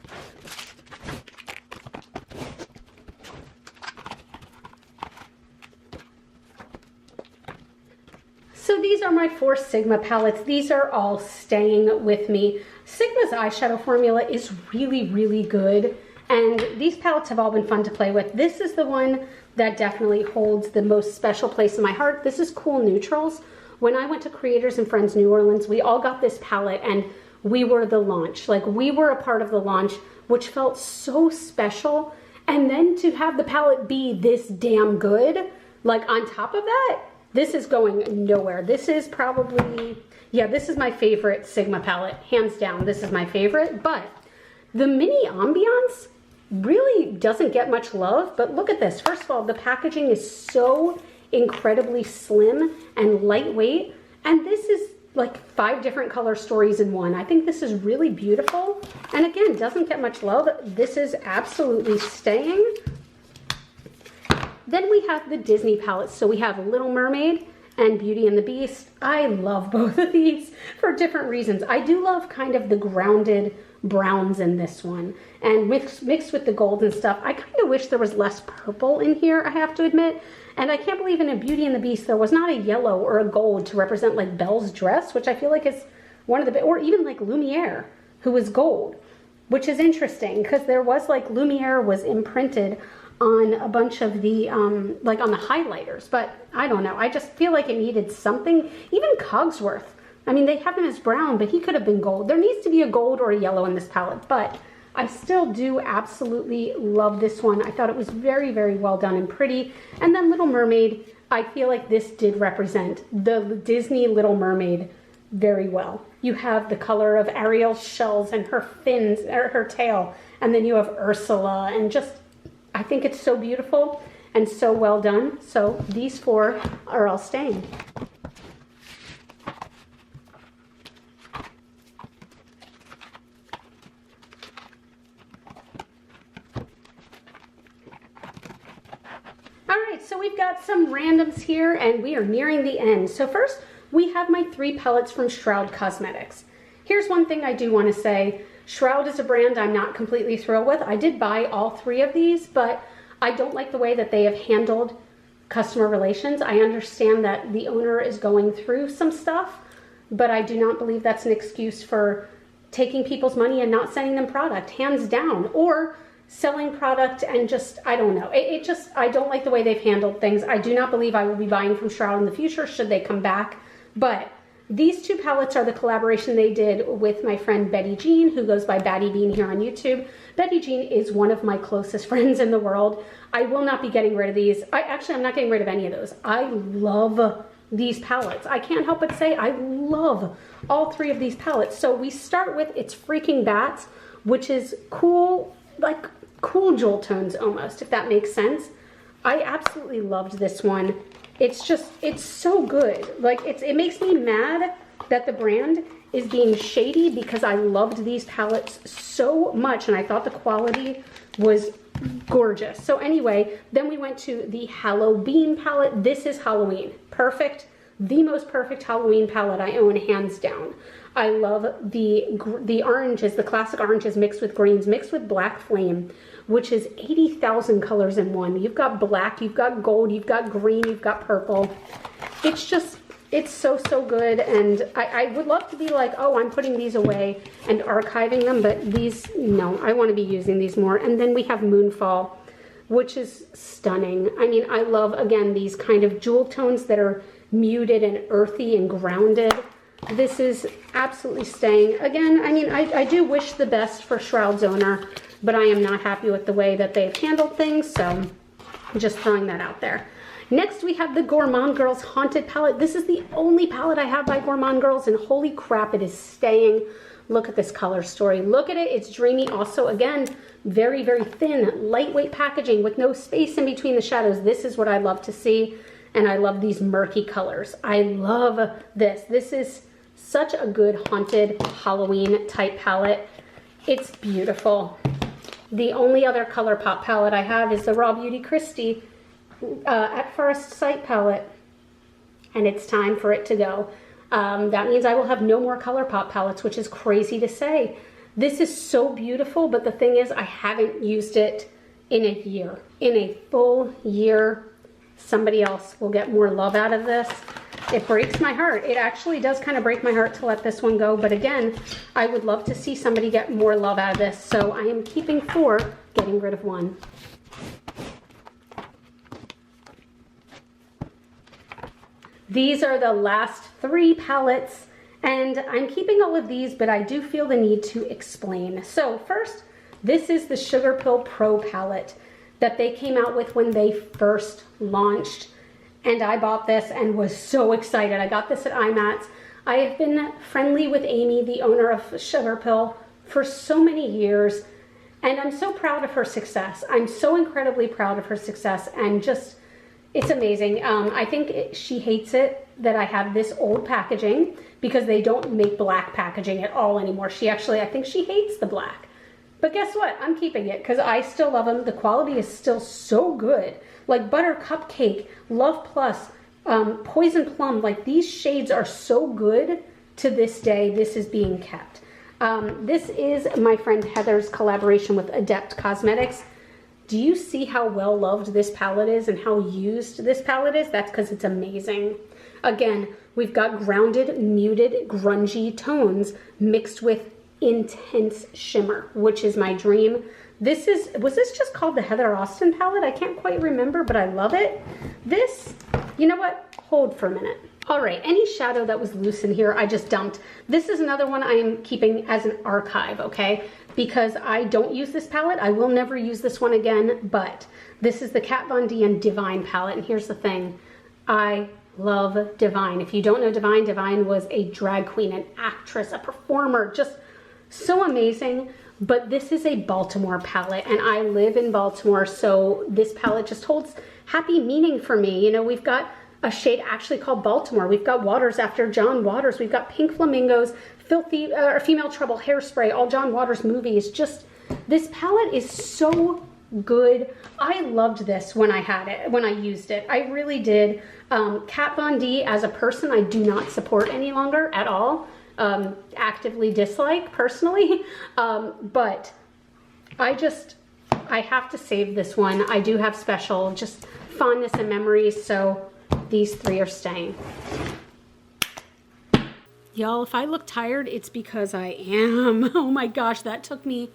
So these are my 4 Sigma palettes. These are all staying with me. Sigma's eyeshadow formula is really, really good. And these palettes have all been fun to play with. This is the one that definitely holds the most special place in my heart. This is Cool Neutrals. When I went to Creators and Friends New Orleans, we all got this palette and we were the launch. Like, we were a part of the launch, which felt so special. And then to have the palette be this damn good, like on top of that, this is going nowhere. This is probably, yeah, this is my favorite Sigma palette. Hands down, this is my favorite. But the mini ambiance really doesn't get much love. But look at this. First of all, the packaging is so incredibly slim and lightweight. And this is like 5 different color stories in one. I think this is really beautiful. And again, doesn't get much love. This is absolutely staying. Then we have the Disney palettes. So we have Little Mermaid and Beauty and the Beast. I love both of these for different reasons. I do love kind of the grounded browns in this one, and mixed with the gold and stuff. I kind of wish there was less purple in here, I have to admit. And I can't believe in a Beauty and the Beast there was not a yellow or a gold to represent like Belle's dress, which I feel like is one of the, or even like Lumiere, who was gold, which is interesting because there was like Lumiere was imprinted on a bunch of the, like on the highlighters, but I don't know. I just feel like it needed something. Even Cogsworth, I mean, they have him as brown, but he could have been gold. There needs to be a gold or a yellow in this palette, but I still do absolutely love this one. I thought it was very, very well done and pretty. And then Little Mermaid, I feel like this did represent the Disney Little Mermaid very well. You have the color of Ariel's shells and her fins, or her tail, and then you have Ursula, and just, I think it's so beautiful and so well done. So these 4 are all staying. All right, so we've got some randoms here and we are nearing the end. So first, we have my 3 palettes from Shroud Cosmetics. Here's one thing I do want to say. Shroud is a brand I'm not completely thrilled with. I did buy all 3 of these, but I don't like the way that they have handled customer relations. I understand that the owner is going through some stuff, but I do not believe that's an excuse for taking people's money and not sending them product, hands down, or selling product and just, I don't know. It just, I don't like the way they've handled things. I do not believe I will be buying from Shroud in the future should they come back, but these 2 palettes are the collaboration they did with my friend Betty Jean, who goes by Batty Bean here on YouTube. Betty Jean is one of my closest friends in the world. I will not be getting rid of these. I'm not getting rid of any of those. I love these palettes. I can't help but say I love all 3 of these palettes. So we start with It's Freaking Bats, which is cool, like cool jewel tones almost, if that makes sense. I absolutely loved this one. It's just, it's so good. Like, it makes me mad that the brand is being shady because I loved these palettes so much and I thought the quality was gorgeous. So anyway, then we went to the Halloween palette. This is Halloween. Perfect. The most perfect Halloween palette I own, hands down. I love the oranges, the classic oranges mixed with greens, mixed with black flame, which is 80,000 colors in one. You've got black, you've got gold, you've got green, you've got purple. It's just, it's so, so good. And I would love to be like, oh, I'm putting these away and archiving them, but these, no, I want to be using these more. And then we have Moonfall, which is stunning. I mean, I love, again, these kind of jewel tones that are muted and earthy and grounded. This is absolutely staying. Again, I mean, I do wish the best for Shroud's owner, but I am not happy with the way that they've handled things, so I'm just throwing that out there. Next, we have the Gourmand Girls Haunted palette. This is the only palette I have by Gourmand Girls, and holy crap, it is staying. Look at this color story. Look at it. It's dreamy. Also, again, very, very thin, lightweight packaging with no space in between the shadows. This is what I love to see, and I love these murky colors. I love this. This is such a good haunted Halloween type palette. It's beautiful. The only other ColourPop palette I have is the Raw Beauty Christie at First Sight palette, and it's time for it to go. That means I will have no more ColourPop palettes, which is crazy to say. This is so beautiful, but the thing is, I haven't used it in a year. In a full year, somebody else will get more love out of this. It breaks my heart. It actually does kind of break my heart to let this one go, but again, I would love to see somebody get more love out of this, so I am keeping 4, getting rid of 1. These are the last 3 palettes, and I'm keeping all of these, but I do feel the need to explain. So first, this is the Sugar Pill Pro palette that they came out with when they first launched. And I bought this and was so excited. I got this at IMATS. I have been friendly with Amy, the owner of Sugar Pill, for so many years, and I'm so proud of her success. I'm so incredibly proud of her success, and just, it's amazing. I think she hates it that I have this old packaging because they don't make black packaging at all anymore. She actually, I think she hates the black. But guess what? I'm keeping it because I still love them. The quality is still so good. Like Butter Cupcake, Love Plus, Poison Plum, like these shades are so good to this day. This is being kept. This is my friend Heather's collaboration with Adept Cosmetics. Do you see how well loved this palette is and how used this palette is? That's because it's amazing. Again, we've got grounded, muted, grungy tones mixed with intense shimmer, which is my dream. This is, was this just called the Heather Austin palette? I can't quite remember, but I love it. This, you know what? Hold for a minute. All right, any shadow that was loose in here, I just dumped. This is another one I am keeping as an archive, okay? Because I don't use this palette. I will never use this one again, but this is the Kat Von D and Divine palette, and here's the thing. I love Divine. If you don't know Divine, Divine was a drag queen, an actress, a performer, just so amazing. But this is a Baltimore palette, and I live in Baltimore, so this palette just holds happy meaning for me. You know, we've got a shade actually called Baltimore. We've got Waters after John Waters. We've got Pink Flamingos, Filthy, Female Trouble, Hairspray, all John Waters movies. Just, this palette is so good. I loved this when I had it, when I used it. I really did. Kat Von D as a person, I do not support any longer at all. Actively dislike personally, but I have to save this one. I do have special just fondness and memories, so these 3 are staying. Y'all, if I look tired, it's because I am. Oh my gosh, that took me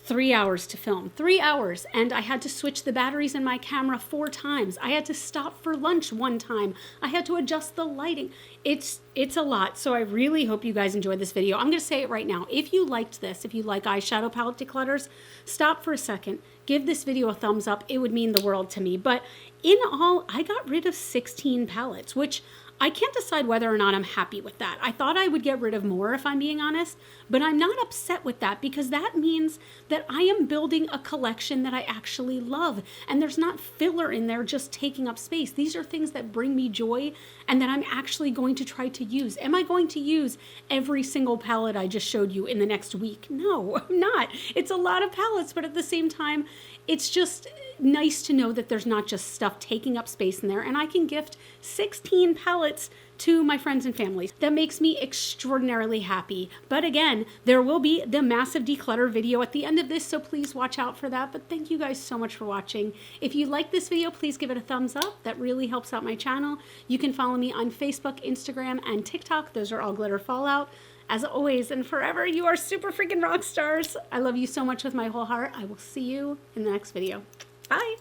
3 hours to film, 3 hours, and I had to switch the batteries in my camera 4 times. I had to stop for lunch 1 time. I had to adjust the lighting. It's a lot, so I really hope you guys enjoyed this video. I'm going to say it right now. If you liked this, if you like eyeshadow palette declutters, stop for a second. Give this video a thumbs up. It would mean the world to me. But in all, I got rid of 16 palettes, which I can't decide whether or not I'm happy with that. I thought I would get rid of more if I'm being honest, but I'm not upset with that because that means that I am building a collection that I actually love, and there's not filler in there just taking up space. These are things that bring me joy and that I'm actually going to try to use. Am I going to use every single palette I just showed you in the next week? No, I'm not. It's a lot of palettes, but at the same time, it's just nice to know that there's not just stuff taking up space in there, and I can gift 16 palettes to my friends and families. That makes me extraordinarily happy. But again, there will be the massive declutter video at the end of this, so please watch out for that. But thank you guys so much for watching. If you like this video, please give it a thumbs up. That really helps out my channel. You can follow me on Facebook, Instagram, and TikTok. Those are all Glitter Fallout. As always and forever, you are super freaking rock stars. I love you so much with my whole heart. I will see you in the next video. Bye.